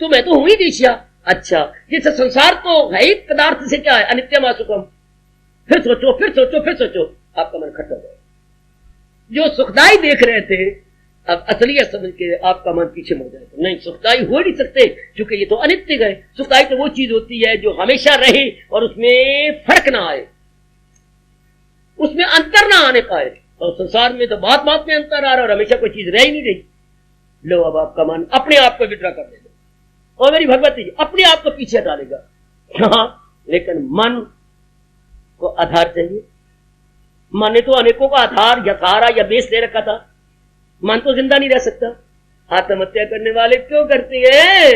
तो मैं तो हूं ही वेश्या। अच्छा, जैसे संसार तो है ही पदार्थ से क्या है, अनित्यम असुखम। फिर सोचो, फिर सोचो, फिर सोचो, आपका मन खत्म हो जाए। जो सुखदाई देख रहे थे, अब असलियत समझ के आपका मन पीछे मुड़ जाए। नहीं, सुखदाई हो नहीं सकते, क्योंकि ये तो अनित्य है। सुखदाई तो वो चीज होती है जो हमेशा रहे और उसमें फर्क ना आए, उसमें अंतर ना आने पाए। और संसार में तो बात बात में अंतर आ रहा है और हमेशा कोई चीज रह ही नहीं रही। लो, अब आपका मन अपने आप को विड्रा कर देगा और मेरी भगवती अपने आप को पीछे हटा लेगा। हाँ, लेकिन मन को आधार चाहिए। मन ने तो अनेकों का आधार या सहारा या बेस ले रखा था। मन तो जिंदा नहीं रह सकता। आत्महत्या करने वाले क्यों करते हैं,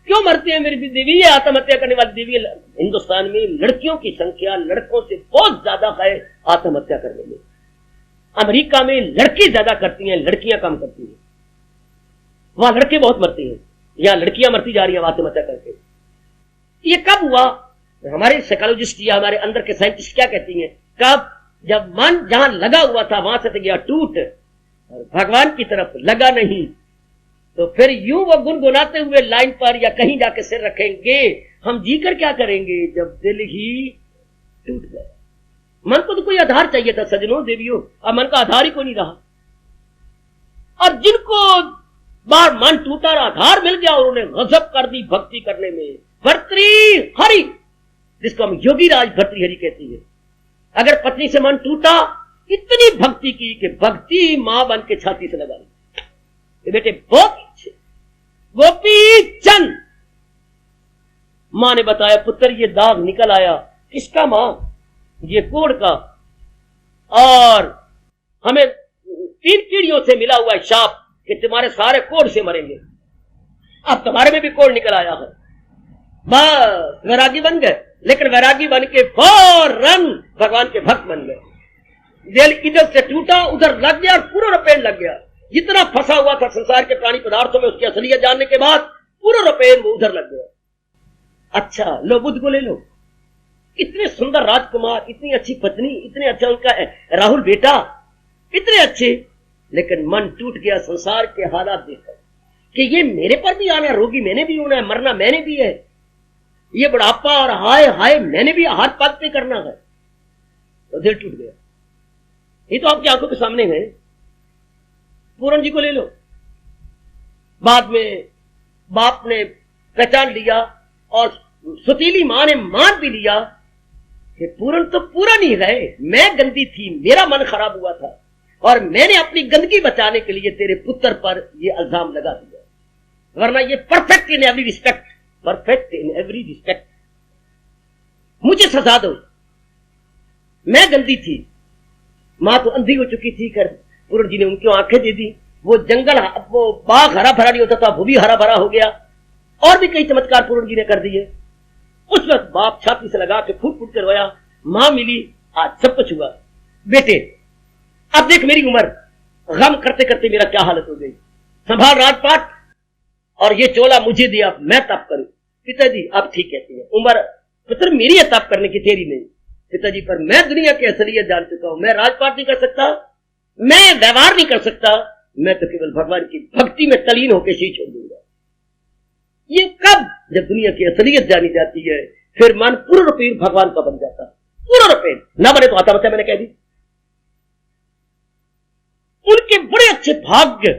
क्यों मरते हैं मेरी देवी? आत्महत्या करने वाली देवी हिंदुस्तान में लड़कियों की संख्या लड़कों से बहुत ज्यादा है आत्महत्या करने में। अमेरिका में लड़की ज्यादा करती हैं, लड़कियां कम करती हैं। वहां लड़के बहुत मरते हैं, यहां लड़कियां मरती जा रही हैं आत्महत्या करके। ये कब हुआ? हमारे साइकोलॉजिस्ट या हमारे अंदर के साइंटिस्ट क्या कहती हैं? कब? जब मन जहां लगा हुआ था वहां से तो गया टूट और भगवान की तरफ लगा नहीं। तो फिर यूं वो गुनगुनाते हुए लाइन पर या कहीं जाके सिर रखेंगे। हम जीकर क्या करेंगे जब दिल ही टूट गया? मन को तो कोई आधार चाहिए था सजनों देवियों, अब मन का आधार ही कोई नहीं रहा। और जिनको बार मन टूटा और आधार मिल गया और उन्हें गजब कर दी भक्ति करने में। भर्तृ हरि, जिसको हम योगी राज भर्तृहरि कहती है। अगर पत्नी से मन टूटा, इतनी भक्ति की कि भक्ति मां बन के छाती से लगा ली। बेटे बहुत अच्छे गोपी चंद माँ ने बताया पुत्र ये दाग निकल आया। किसका माँ? ये कोढ़ का, और हमें 3 पीढ़ियों से मिला हुआ है शाप कि तुम्हारे सारे कोढ़ से मरेंगे। अब तुम्हारे में भी कोढ़ निकल आया है। बस वैरागी बन गए, लेकिन वैरागी बन के फौरन भगवान के भक्त बन गए। दिल इधर से टूटा उधर लग गया और पूरा पेड़ लग गया। जितना फंसा हुआ था संसार के प्राणी पदार्थों में, उसकी असलियत जानने के बाद पूरा पेड़ वो उधर लग गया। अच्छा लो बुद्ध को ले लो, इतने सुंदर राजकुमार, इतनी अच्छी पत्नी, इतने अच्छा उनका राहुल बेटा, इतने अच्छे, लेकिन मन टूट गया संसार के हालात देखकर कि ये मेरे पर भी आना, रोगी मैंने भी होना है, मरना मैंने भी है, ये बुढ़ापा और हाय हाय मैंने भी हाथ पात पे करना है। तो दिल टूट गया। ये तो आपकी आंखों के सामने है। पूरन जी को ले लो, बाद में बाप ने पहचान लिया और सुतीली मां ने मान भी लिया कि पूरन तो पूरा नहीं है, मैं गंदी थी, मेरा मन खराब हुआ था और मैंने अपनी गंदगी बचाने के लिए तेरे पुत्र पर यह इल्जाम लगा दिया, वरना ये perfect in every respect, perfect in every respect, मुझे सजा दो, मैं गंदी थी। मां तो अंधी हो चुकी थी। कर पूरन जी ने उनकी आंखें दे दी। वो जंगल, वो बाग हरा भरा नहीं होता था, वो भी हरा भरा हो गया। और भी कई चमत्कार पूरन जी ने कर दिए। उस वक्त बाप छाती से लगा के फूट फूट कर रोया। मां मिली, आज सब कुछ हुआ। बेटे अब देख मेरी उम्र, गम करते करते मेरा क्या हालत हो गई, संभाल राजपाट और ये चोला मुझे दिया, मैं तप करूं। पिताजी आप ठीक कहती है, उम्र पुत्र मेरी है तप करने की, तेरी नहीं। पिताजी पर मैं दुनिया की असलियत जान चुका हूं, मैं राजपाट नहीं कर सकता, मैं व्यवहार नहीं कर सकता, मैं तो केवल भगवान की भक्ति में तलीन होकर शीश छोड़ दूंगा। ये कब? जब दुनिया की असलियत जानी जाती है, फिर मन पूर्ण रूपेण भगवान का बन जाता है। पूर्ण रूपेण ना बने तो आता बच्चा, मैंने कह दी। उनके बड़े अच्छे भाग्य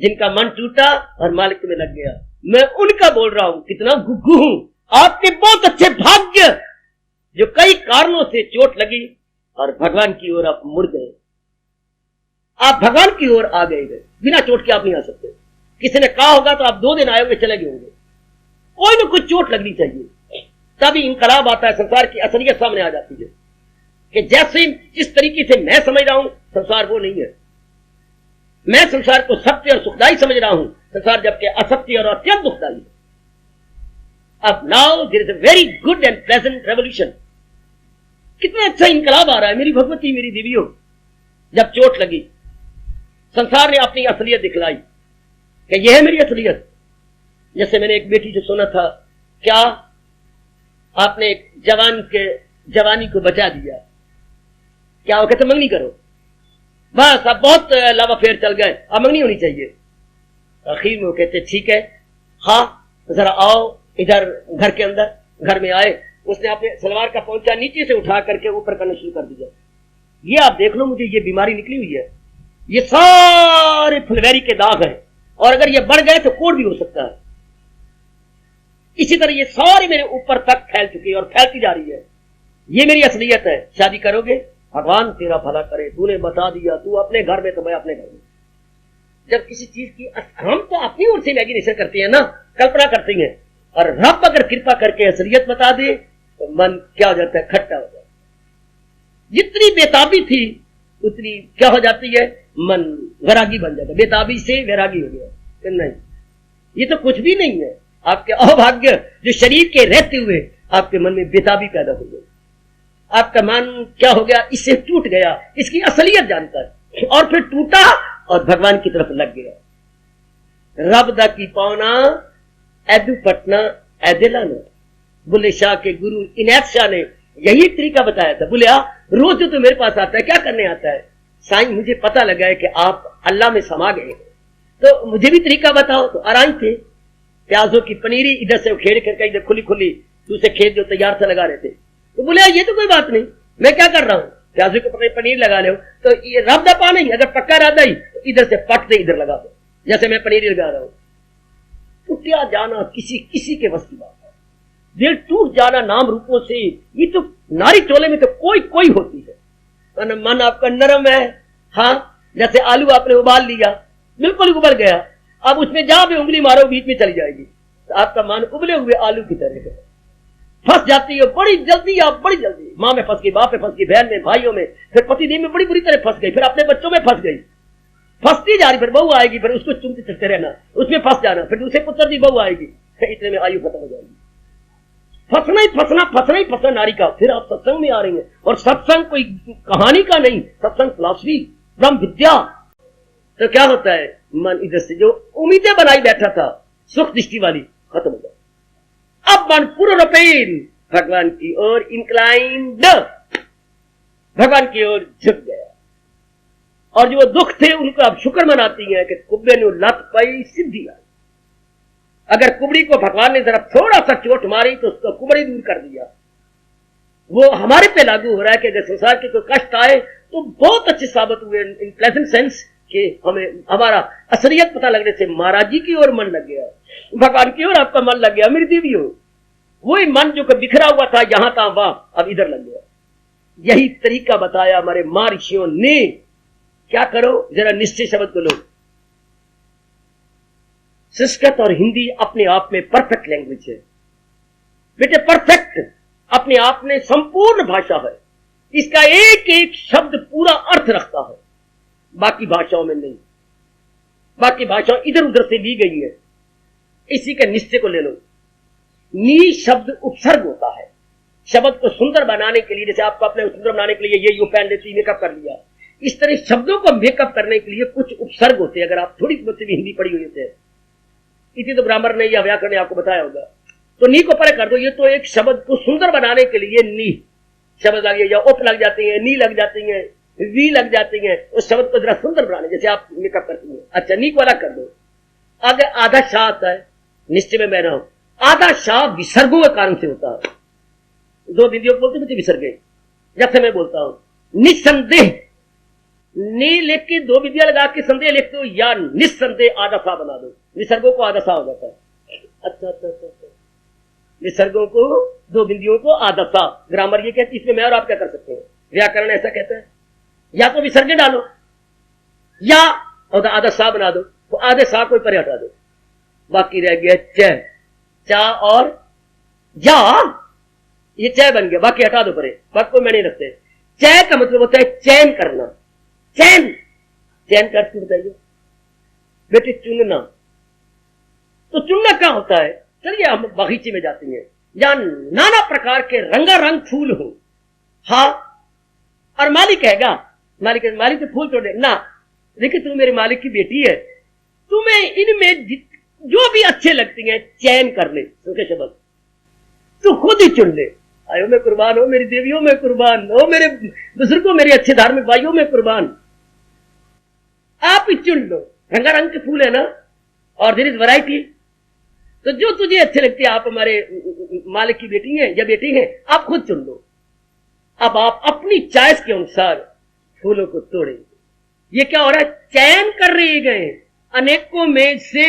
जिनका मन टूटा और मालिक में लग गया, मैं उनका बोल रहा हूं। कितना गुग्गू हूं। आपके बहुत अच्छे भाग्य जो कई कारणों से चोट लगी और भगवान की ओर आप मुड़ गए, आप भगवान की ओर आ गए। बिना चोट के आप नहीं आ सकते। किसी ने कहा होगा तो आप 2 दिन आए होंगे, चले गए होंगे। कोई ना कुछ चोट लगनी चाहिए, तभी इनकलाब आता है, संसार की असलियत सामने आ जाती है कि जैसे जिस तरीके से मैं समझ रहा हूं संसार वो नहीं है। मैं संसार को सत्य और सुखदायी समझ रहा हूं, संसार जबकि असत्य और अत्यंत दुखदायी है। अब now there is a very good and pleasant revolution. कितना अच्छा इनकलाब आ रहा है। मेरी भगवती, मेरी देवियों, जब चोट लगी संसार ने अपनी असलियत दिखलाई कि यह है मेरी असलियत। जैसे मैंने एक बेटी से सुना था, क्या आपने एक जवान के जवानी को बचा दिया, क्या वो कहते मंगनी करो, बस अब बहुत लव अफेयर चल गए, अब मंगनी होनी चाहिए। आखिर में वो कहते ठीक है, हाँ जरा आओ इधर घर के अंदर। घर में आए, उसने अपने सलवार का पोंचा नीचे से उठा करके ऊपर करना शुरू कर दिया। ये आप देख लो, मुझे ये बीमारी निकली हुई है, ये सारे फुलवैरी के दाग हैं और अगर ये बढ़ गए तो कोढ़ भी हो सकता है। इसी तरह ये सारे मेरे ऊपर तक फैल चुकी है और फैलती जा रही है। ये मेरी असलियत है। शादी करोगे, भगवान तेरा भला करे, तूने बता दिया, तू अपने घर में तो मैं अपने घर में। जब किसी चीज की हम तो अपनी ओर से इमेजिनेशन करते हैं ना, कल्पना करते हैं, और रब अगर कृपा करके असलियत बता दे तो मन क्या हो जाता है, खट्टा हो जाता है। जितनी बेताबी थी उतनी क्या हो जाती है, मन वैरागी बन जाता है। बेताबी से वैरागी हो गया तो नहीं, ये तो कुछ भी नहीं है। आपके अभाग्य जो शरीर के रहते हुए आपके मन में बेताबी पैदा हो गई, आपका मन क्या हो गया, इससे टूट गया, इसकी असलियत जानकर, और फिर टूटा और भगवान की तरफ लग गया। रब दा की पावना एदू पटना एदिलाना। बुल्ले शाह के गुरु इनायत शाह ने यही तरीका बताया था। बोले रोज तो मेरे पास आता है, क्या करने आता है? साईं मुझे पता लगा है कि आप अल्लाह में समा गए, तो मुझे भी तरीका बताओ। तो आराम थे, प्याजों की पनीरी इधर से उखेड़ करके इधर खुली खुली दूसरे खेत जो तैयार से लगा रहे थे। तो बोले ये तो कोई बात नहीं, मैं क्या कर रहा हूँ, प्याजों के पनीर लगा लो, तो ये रब दा पा नहीं, अगर पक्का इरादा ही तो इधर से पट दे इधर लगा दो, जैसे मैं पनीर लगा रहा हूँ। टूटिया जाना किसी किसी के वश की बात है। दिल टूट जाना नाम रूपों से, ये तो नारी टोले में तो कोई कोई होती है। मन आपका नरम है, हाँ जैसे आलू आपने उबाल लिया, बिल्कुल उबल गया, अब उसमें जहां भी उंगली मारो बीच में चली जाएगी, तो आपका मन उबले हुए आलू की तरह है। फंस जाती है बड़ी जल्दी, आप बड़ी जल्दी माँ में फंस गई, बाप में फंस गई, बहन में, भाइयों में, फिर पति देव में बड़ी बुरी तरह फंस गई, फिर अपने बच्चों में फंस गई, फंसती जा रही, फिर बहू आएगी, फिर उसको चुनते चलते रहना, उसमें फंस जाना, फिर दूसरे पुत्र की बहू आएगी, फिर इतने में आयु खत्म हो जाएगी। फंसना ही फंसना, फंसना ही फंसना नारी का। फिर आप सत्संग में आ रही हैं, और सत्संग कोई कहानी का नहीं, सत्संग फिलॉसफी, ब्रह्म विद्या। तो क्या होता है, मन इधर से जो उम्मीदें बनाई बैठा था सुख दृष्टि वाली, खत्म हो गया। अब मन पूर्णपेन भगवान की ओर इंक्लाइंड, भगवान की ओर झुक गया। और जो दुख थे उनको अब शुक्र मनाती है कि कुब्बे ने लत पाई, सिद्धि आई। अगर कुबड़ी को भगवान ने जरा थोड़ा सा चोट मारी तो उसको कुबड़ी दूर कर दिया। वो हमारे पे लागू हो रहा है कि अगर संसार के कोई कष्ट आए तो बहुत अच्छे साबित हुए इन प्लेजेंट सेंस कि हमें हमारा असलियत पता लगने से महाराज जी की ओर मन लग गया, भगवान की ओर आपका मन लग गया, मेरी देवियों। वही मन जो बिखरा हुआ था यहां था वहां, अब इधर लग गया। यही तरीका बताया हमारे मां ऋषियों ने। क्या करो, जरा निश्चय शब्द को लो। संस्कृत और हिंदी अपने आप में परफेक्ट लैंग्वेज है बेटे, परफेक्ट अपने आप में संपूर्ण भाषा है। इसका एक एक शब्द पूरा अर्थ रखता है, बाकी भाषाओं में नहीं। बाकी भाषाओं इधर उधर से ली गई है। इसी के निश्चय को ले लो। नी शब्द उपसर्ग होता है शब्द को सुंदर बनाने के लिए। जैसे आपको अपने सुंदर बनाने के लिए ये यू पहन लेती, मेकअप कर लिया, इस तरह शब्दों को मेकअप करने के लिए कुछ उपसर्ग होते हैं। अगर आप थोड़ी बहुत भी हिंदी पढ़ी हुई थे, इसी तो ग्रामर ने या व्याकरण ने आपको बताया होगा। तो नी को परे कर दो, ये तो एक शब्द को सुंदर बनाने के लिए नी शब्द लग या उप लग जाती है, नी लग जाती है, वी लग जाती है, उस शब्द को जरा सुंदर बनाने, जैसे आप मेकअप करती हैं। अच्छा, नी को अलग कर दो। आगे आधा शाह आता है, निश्चय में मैं रहा हूं। आधा शाह विसर्गों के कारण से होता है। दो बिंदियों बोलते मुझे विसर्गे, जब से मैं बोलता हूं निस्संदेह, नी लिख के दो बिंदियां लगा के संदेह लिख दो, या निस्संदेह आधा सा बना दो, विसर्गों को आधा सा हो जाता है। अच्छा अच्छा अच्छा, विसर्गों को दो बिंदियों को आधा सा, ग्रामर ये कहती है। इसमें मैं और आप क्या कर सकते हैं, व्याकरण ऐसा कहता है। या तो विसर्गे डालो या आधा सा बना दो, तो आधे सा को परे हटा दो, बाकी रह गया च, चा और या, ये चय बन गया, बाकी हटा दो परे, बाकी को मैं नहीं रखते। चय का मतलब होता है चयन करना। चैन, चैन का अर्थ बताइए बेटे, चुनना। तो चुनना क्या होता है? चलिए हम बगीचे में जाते हैं जहां नाना प्रकार के रंगारंग फूल हो। हाँ, और मालिक कहेगा, मालिक तो फूल तोड़े ना, देखिए तुम मेरे मालिक की बेटी है, तुम्हें इनमें जो भी अच्छे लगती हैं चयन कर ले, सुखे शब्द तू खुद ही चुन ले। आयो मैं कुर्बान हो, मेरी देवियों में कुर्बान हो, मेरे बुजुर्गों, मेरे अच्छे धार्मिक भाइयों में कुर्बान। आप ही चुन लो। रंगारंग के फूल है ना, और देयर इज वैरायटी। तो जो तुझे अच्छे लगते हैं, आप हमारे मालिक की बेटी हैं या बेटी हैं, आप खुद चुन लो। अब आप अपनी चॉइस के अनुसार फूलों को तोड़ेंगे। ये क्या हो रहा है? चयन कर रहे गए, अनेकों में से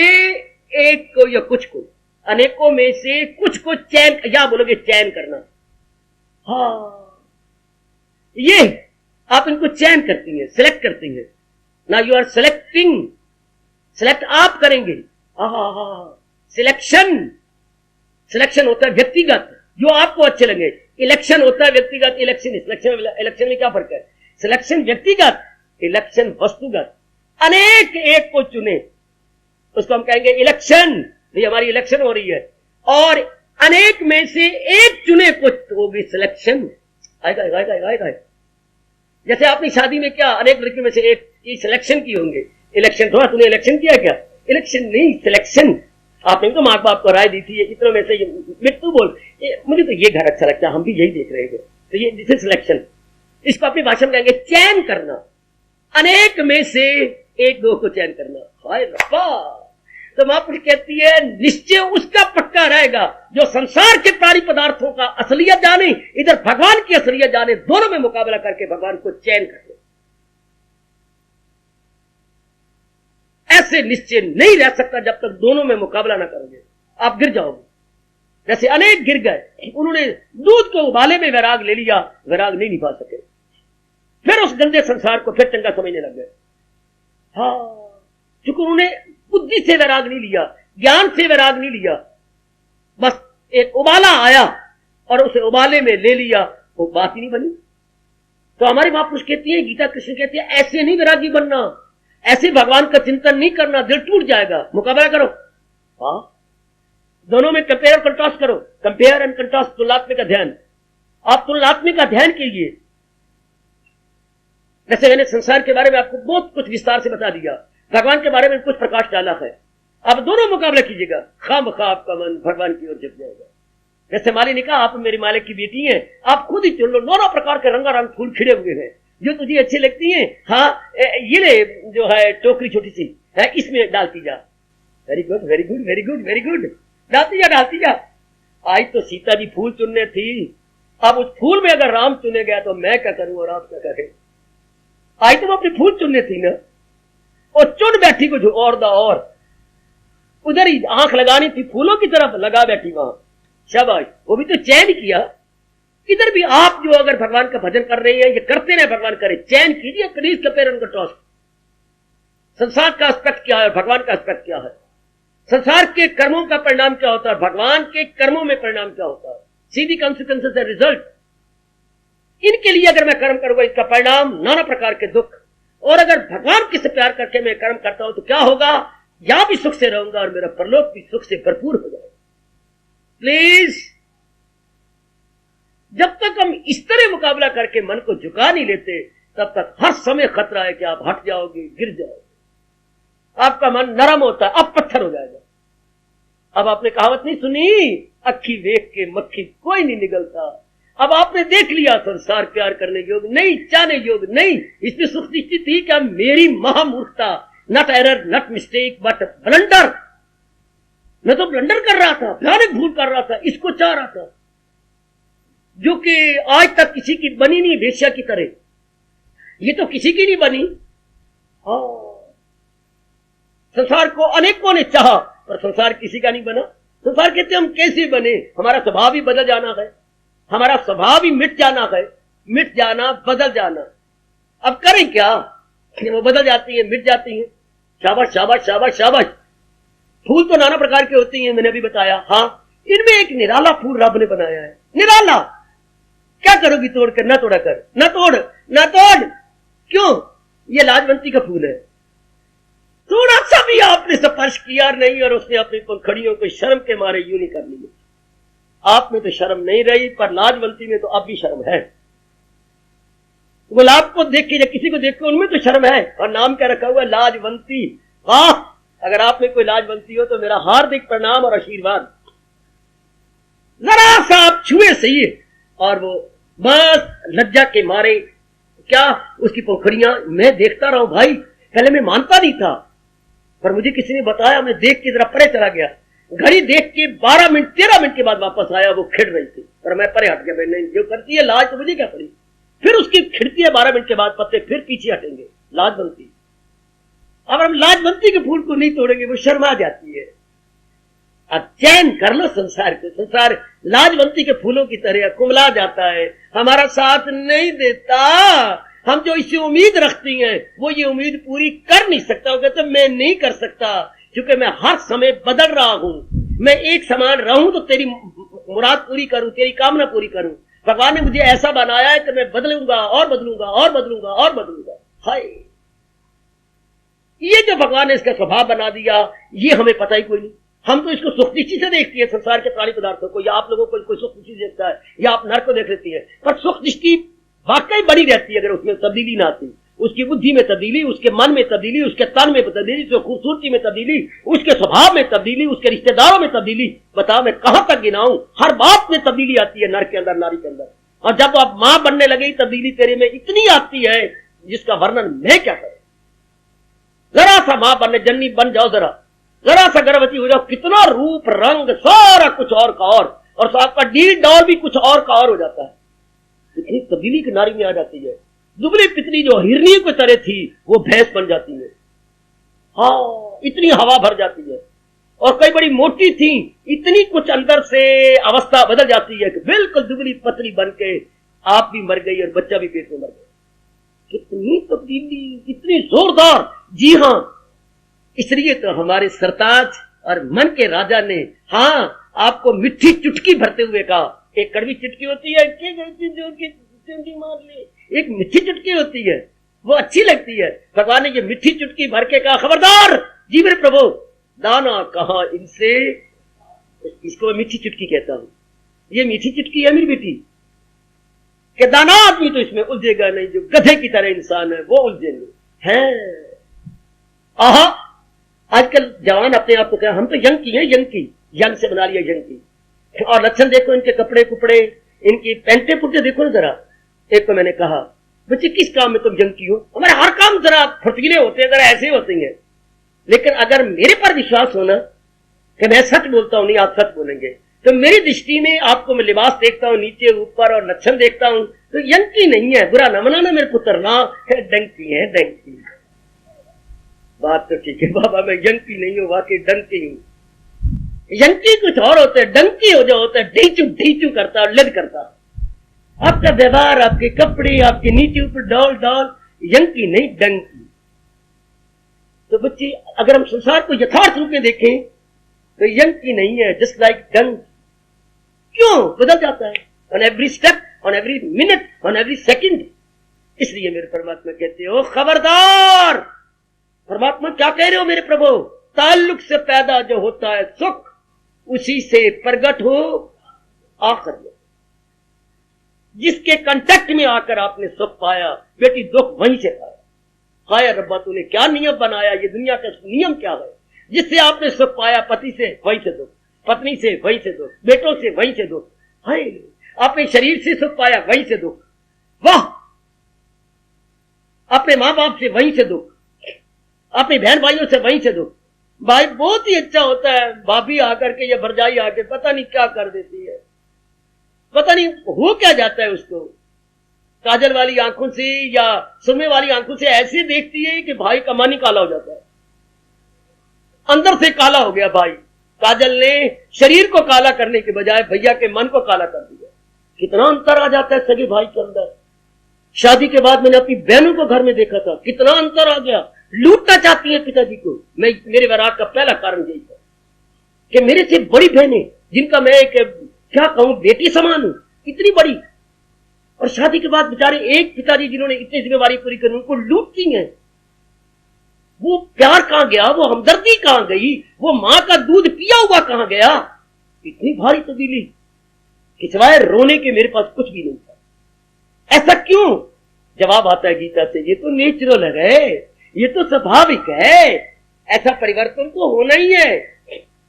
एक को या कुछ को, अनेकों में से कुछ को चयन, या बोलोगे चयन करना। हाँ, ये आप इनको चयन करती हैं, सिलेक्ट करती हैं। ना यू आर सिलेक्टिंग, सिलेक्ट आप करेंगे। सिलेक्शन, सिलेक्शन होता है व्यक्तिगत, जो आपको अच्छे लगे। इलेक्शन होता है व्यक्तिगत, इलेक्शन, इलेक्शन में क्या फर्क है? सिलेक्शन व्यक्तिगत, इलेक्शन वस्तुगत। अनेक एक को चुने, उसको हम कहेंगे इलेक्शन। ये हमारी इलेक्शन हो रही है, और अनेक में से एक चुने को होगी सिलेक्शन। आएगा। जैसे आपने शादी में क्या, अनेक लड़कियों में से एक की सिलेक्शन की होंगे। इलेक्शन थोड़ा, तूने इलेक्शन किया क्या? इलेक्शन नहीं, सिलेक्शन। आपने तो माँ बाप को राय दी थी, इतनों में से मृत्यु बोल, मुझे तो ये घर अच्छा लगता है, हम भी यही देख रहे हैं। तो ये दिस इज सिलेक्शन। इसको अपनी भाषा में कहेंगे चयन करना। अनेक में से एक दो को चयन करना। हाय रब्बा। तो महापुरुष कहती है निश्चय उसका पक्का रहेगा जो संसार के प्राणी पदार्थों का असलियत जाने, इधर भगवान की असलियत जाने, दोनों में मुकाबला करके भगवान को चयन कर ले। ऐसे निश्चय नहीं रह सकता जब तक दोनों में मुकाबला ना करोगे, आप गिर जाओगे। जैसे अनेक गिर गए, उन्होंने दूध को उबाले में वैराग ले लिया, वैराग नहीं निभा सके, फिर उस गंदे संसार को फिर चंगा समझने लग गए। हाँ, चूंकि उन्होंने बुद्धि से वैराग नहीं लिया, ज्ञान से वैराग नहीं लिया, बस एक उबाला आया और उसे उबाले में ले लिया, वो बात ही नहीं बनी। तो हमारी महापुरुष कहती है, गीता कृष्ण कहती है, ऐसे नहीं वैरागी बनना, ऐसे भगवान का चिंतन नहीं करना, दिल टूट जाएगा। मुकाबला करो, हाँ, दोनों में कंपेयर कंट्रास्ट करो, कंपेयर एंड कंट्रास्ट, तुलनात्मक अध्ययन। आप तुलनात्मक अध्ययन कीजिए। जैसे मैंने संसार के बारे में आपको बहुत कुछ विस्तार से बता दिया, भगवान के बारे में कुछ प्रकाश डाला है। आप दोनों मुकाबला कीजिएगा, खामखा आपका मन भगवान की ओर झुक जाएगा। जैसे माली ने कहा, आप मेरी मालिक की बेटी हैं, आप खुद ही चुन लो, नाना प्रकार के रंगारंग फूल खिले हुए हैं, जो तुझे अच्छी लगती हैं। हाँ, ये ले जो है टोकरी छोटी सी है, इसमें डालती जा। Very good, very good, very good, very good, डालती जा, डालती जा। आज तो सीता जी फूल चुनने थी, अब उस फूल में अगर राम चुने गया तो मैं क्या करूं और आप क्या करें। आज तो वो अपने फूल चुनने थी ना, और चुन बैठी कुछ और दा, और उधर ही आंख लगानी थी, फूलों की तरफ लगा बैठी वहां। शाबाश, वो भी तो चैन किया। इधर भी आप जो अगर भगवान का भजन कर रहे हैं, ये करते रहे, भगवान करे, चैन कीजिए, प्लीज कंपेयर एंड कंट्रास्ट। संसार का एस्पेक्ट क्या है, भगवान का एस्पेक्ट क्या है, संसार के कर्मों का परिणाम क्या होता है, भगवान के कर्मों में परिणाम क्या होता है, सीधी कॉन्सिक्वेंसेस है, रिजल्ट। इनके लिए अगर मैं कर्म करूंगा, इसका परिणाम नाना प्रकार के दुख, और अगर भगवान किससे प्यार करके मैं कर्म करता हूं तो क्या होगा, यहां भी सुख से रहूंगा और मेरा परलोक भी सुख से भरपूर हो जाएगा। प्लीज, जब तक हम इस तरह मुकाबला करके मन को झुका नहीं लेते, तब तक हर समय खतरा है कि आप हट जाओगे, गिर जाओगे। आपका मन नरम होता है, अब पत्थर हो जाएगा। अब आपने कहावत नहीं सुनी, अक्खी देख के मक्खी कोई नहीं निगलता। अब आपने देख लिया, संसार प्यार करने योग्य नहीं, चाहने योग्य नहीं। इसमें सुख दृष्टि थी क्या, मेरी महामूर्खता, not error, not mistake, but blunder. मैं तो ब्लंडर कर रहा था, भयानक भूल कर रहा था, इसको चाह रहा था, जो कि आज तक किसी की बनी नहीं, वेश्या की तरह। ये तो किसी की नहीं बनी। हाँ, संसार को अनेकों ने चाहा, पर संसार किसी का नहीं बना। संसार कहते हम कैसे बने, हमारा स्वभाव ही बदल जाना है, हमारा स्वभाव ही मिट जाना है, मिट जाना, बदल जाना। अब करें क्या, वो बदल जाती है, मिट जाती है। शाबाश, शाबाश, शाबाश, शाबाश। फूल तो नाना प्रकार के होते हैं, मैंने अभी बताया। हाँ, इनमें एक निराला फूल रब ने बनाया है, निराला। क्या करोगी तोड़कर, ना तोड़ा कर, ना तोड़, ना तोड़। क्यों, ये लाजवंती का फूल है। थोड़ा सा भी आपने स्पर्श किया नहीं, और उसने अपनी पंखड़ियों को शर्म के मारे यूं नहीं कर ली। आप में तो शर्म नहीं रही, पर लाजवंती में तो अब भी शर्म है। गुलाब को देख के या किसी को देख के उनमें तो शर्म है, और नाम क्या रखा हुआ है, लाजवंती। वाह, अगर आप में कोई लाजवंती हो तो मेरा हार्दिक प्रणाम और आशीर्वाद। जरा सा आप छुए सही, और वो बस लज्जा के मारे, क्या उसकी पंखड़ियां, मैं देखता रहा हूं भाई, पहले मैं मानता नहीं था, पर मुझे किसी ने बताया, मैं देख के जरा परे चला गया। घड़ी देख के 12 मिनट 13 मिनट के बाद वापस आया, वो खिड़ रही थी, पर मैं परे हट गया। मैंने जो करती है लाज, तो मुझे क्या पड़ी। फिर उसकी खिड़ती है 12 मिनट के बाद, पत्ते फिर पीछे हटेंगे। लाजवंती, अब हम लाजवंती के फूल को नहीं तोड़ेंगे, वो शर्मा जाती है। अब चैन कर लो संसार को। संसार लाजवंती के फूलों की तरह कुमला जाता है, हमारा साथ नहीं देता। हम जो इसे उम्मीद रखती हैं, वो ये उम्मीद पूरी कर नहीं सकता। वो कहते मैं नहीं कर सकता, क्योंकि मैं हर समय बदल रहा हूं। मैं एक समान रहूं तो तेरी मुराद पूरी करूं, तेरी कामना पूरी करूं। भगवान ने मुझे ऐसा बनाया है कि मैं बदलूंगा और बदलूंगा और बदलूंगा और बदलूंगा। हाय, ये जो भगवान ने इसका स्वभाव बना दिया, ये हमें पता ही कोई नहीं। हम तो इसको सुख दृष्टि से देखती है, संसार के प्राणी पदार्थों को, या आप लोगों को कोई सुख दृष्टि देखता है, या आप नरक को देख लेती है। पर सुख दृष्टि वाकई बनी रहती है अगर उसमें तब्दीली ना आती। उसकी बुद्धि में तब्दीली, उसके मन में तब्दीली, उसके तन में तब्दीली, उसकी खूबसूरती में तब्दीली, उसके स्वभाव में तब्दीली, उसके रिश्तेदारों में तब्दीली। बताओ मैं कहां तक गिनाऊं, हर बात में तब्दीली आती है, नर के अंदर, नारी के अंदर। और जब आप मां बनने लगे, तब्दीली तेरे में इतनी आती है जिसका वर्णन मैं क्या करूं। जरा सा मां बनने, जन्नी बन जाओ, जरा सा गर्भवती हो जाओ, कितना रूप रंग सारा कुछ और का और आपका डील डॉल भी कुछ और का और हो जाता है। इतनी तब्दीली की नारी में आ जाती है। दुबली पितली जो हिरनी की तरह थी, वो भैंस बन जाती है। हाँ, इतनी हवा भर जाती है। और कई बड़ी मोटी थी, इतनी कुछ अंदर से अवस्था बदल जाती है कि बिल्कुल दुबली पतली बन के आप भी मर गई और बच्चा भी पेट में मर गया। कितनी तब्दीली, कितनी जोरदार। जी हाँ, इसलिए तो हमारे सरताज और मन के राजा ने हाँ आपको मिट्टी चुटकी भरते हुए कहा, एक कड़वी चुटकी होती है जो कि चुटकी मार ली, एक मीठी चुटकी होती है, वो अच्छी लगती है। भगवान ने ये मीठी चुटकी भर के कहा, खबरदार जी मेरे प्रभु, दाना कहा इनसे, इसको मैं मीठी चुटकी कहता हूं। ये मीठी चुटकी है मेरी बेटी, कि दाना आदमी तो इसमें उलझेगा नहीं, जो गधे की तरह इंसान है वो उलझेंगे हैं। आहा, आजकल जवान अपने आप को कहा हम तो यंकी हैं, यंकी, यंग से बना लिया यंकी। और लक्षण देखो इनके, कपड़े कुपड़े, इनकी पैंटे पुट्टे देखो ना जरा। एक को मैंने कहा, बच्चे किस काम में तुम यंकी हो? हमारे हर काम जरा फुर्तीले होते हैं, जरा ऐसे होते हैं। लेकिन अगर मेरे पर विश्वास होना कि मैं सच बोलता हूं, नहीं आप सच बोलेंगे, तो मेरी दृष्टि में आपको मैं लिबास देखता हूं, नीचे ऊपर, और लक्षण देखता हूं, तो यंकी नहीं है। बुरा न मनाना मेरे पुत्र, ना है डंकी है, डंकी। बात तो ठीक है बाबा, मैं यंकी नहीं हूं, वाकई डंकी हूं। यंकी कुछ और होते हैं, डंकी हो जो होता है ढीचू ढीचू करता है, लद करता। आपका व्यवहार, आपके कपड़े, आपके नीचे ऊपर डॉल डॉल, यंकी नहीं डंकी। तो बच्चे अगर हम संसार को यथार्थ रूप में देखें तो यंकी नहीं है, जस्ट लाइक डंक। क्यों बदल जाता है on every step, on every minute, on every second. इसलिए मेरे परमात्मा कहते हो, खबरदार। परमात्मा क्या कह रहे हो मेरे प्रभु? ताल्लुक से पैदा जो होता है सुख, उसी से प्रगट हो आकर में। जिसके कांटेक्ट में आकर आपने सुख पाया, बेटी दुख वहीं से पाया। हाय रब्बा, तूने क्या नियम बनाया, ये दुनिया का नियम क्या है? जिससे आपने सुख पाया, पति से वहीं से दुख, पत्नी से वहीं से दुख, बेटों से वहीं से दुख। हाय, आपने शरीर से सुख पाया, वहीं से दुख। वाह, अपने माँ बाप से वहीं से दुख, अपने बहन भाइयों से वहीं से दुख। भाई बहुत ही अच्छा होता है, भाभी आकर के या भरजाई आके पता नहीं क्या कर देती है, पता नहीं हो क्या जाता है उसको। काजल वाली आंखों से या सुरमे वाली आंखों से ऐसे देखती है कि भाई का मन ही काला हो जाता है, अंदर से काला हो गया भाई। काजल ने शरीर को काला करने के बजाय भैया के मन को काला कर दिया। कितना अंतर आ जाता है सगे भाई के अंदर। शादी के बाद मैंने अपनी बहनों को घर में देखा था, कितना अंतर आ गया। लूटना चाहती है पिताजी को। मेरे वैराग का पहला कारण यही था कि मेरे से बड़ी बहनें, जिनका मैं एक क्या कहूं बेटी समान हूं, इतनी बड़ी, और शादी के बाद बेचारे एक पिताजी जिन्होंने इतनी जिम्मेवारी पूरी करनी, उनको लूटती हैं। वो प्यार कहां गया, वो हमदर्दी कहां गई, वो मां का दूध पिया हुआ कहां गया? इतनी भारी तब्दीली कि सिवाय रोने के मेरे पास कुछ भी नहीं था। ऐसा क्यों? जवाब आता है गीता से, ये तो नेचुरल है, ये तो स्वाभाविक है, ऐसा परिवर्तन तो होना ही है,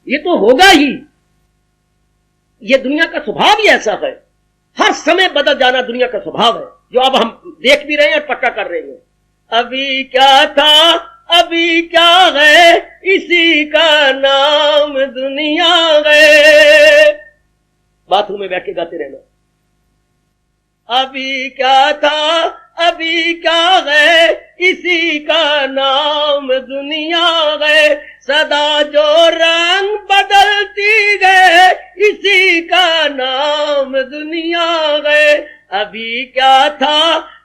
ये तो होगा ही, ये दुनिया का स्वभाव ही ऐसा है। हर समय बदल जाना दुनिया का स्वभाव है, जो अब हम देख भी रहे हैं और पक्का कर रहे हैं। अभी क्या था, अभी क्या है, इसी का नाम दुनिया है। बाथरूम में बैठ के गाते रहना। अभी क्या था, अभी क्या है, इसी का नाम दुनिया है। सदा जो रंग बदलती गए, इसी का नाम दुनिया है। अभी क्या था,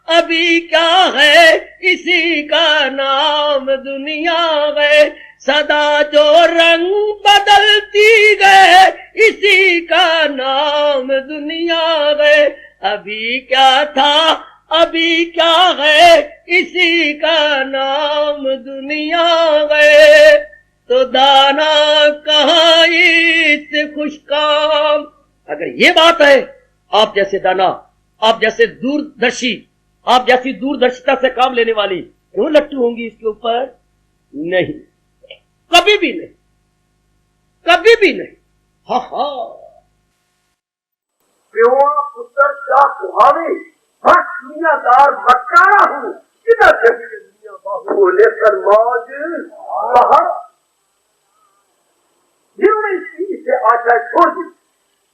अभी क्या है, इसी का नाम दुनिया है। सदा जो रंग बदलती गए, इसी का नाम दुनिया है। अभी क्या था, अभी क्या है, इसी का नाम दुनिया है। तो दाना कहाँ इससे खुश काम। अगर ये बात है, आप जैसे दाना, आप जैसे दूरदर्शी, आप जैसी दूरदर्शिता से काम लेने वाली क्यों लट्टू होंगी इसके ऊपर? नहीं, कभी भी नहीं, कभी भी नहीं। हा हा, पुत्र क्या सुहावी, हर दुनियादार मक्कारा हूँ, किधर चली दुनिया बाहू लेकर मौज बाहर। जिन्होंने इस चीज से आशा छोड़ दी,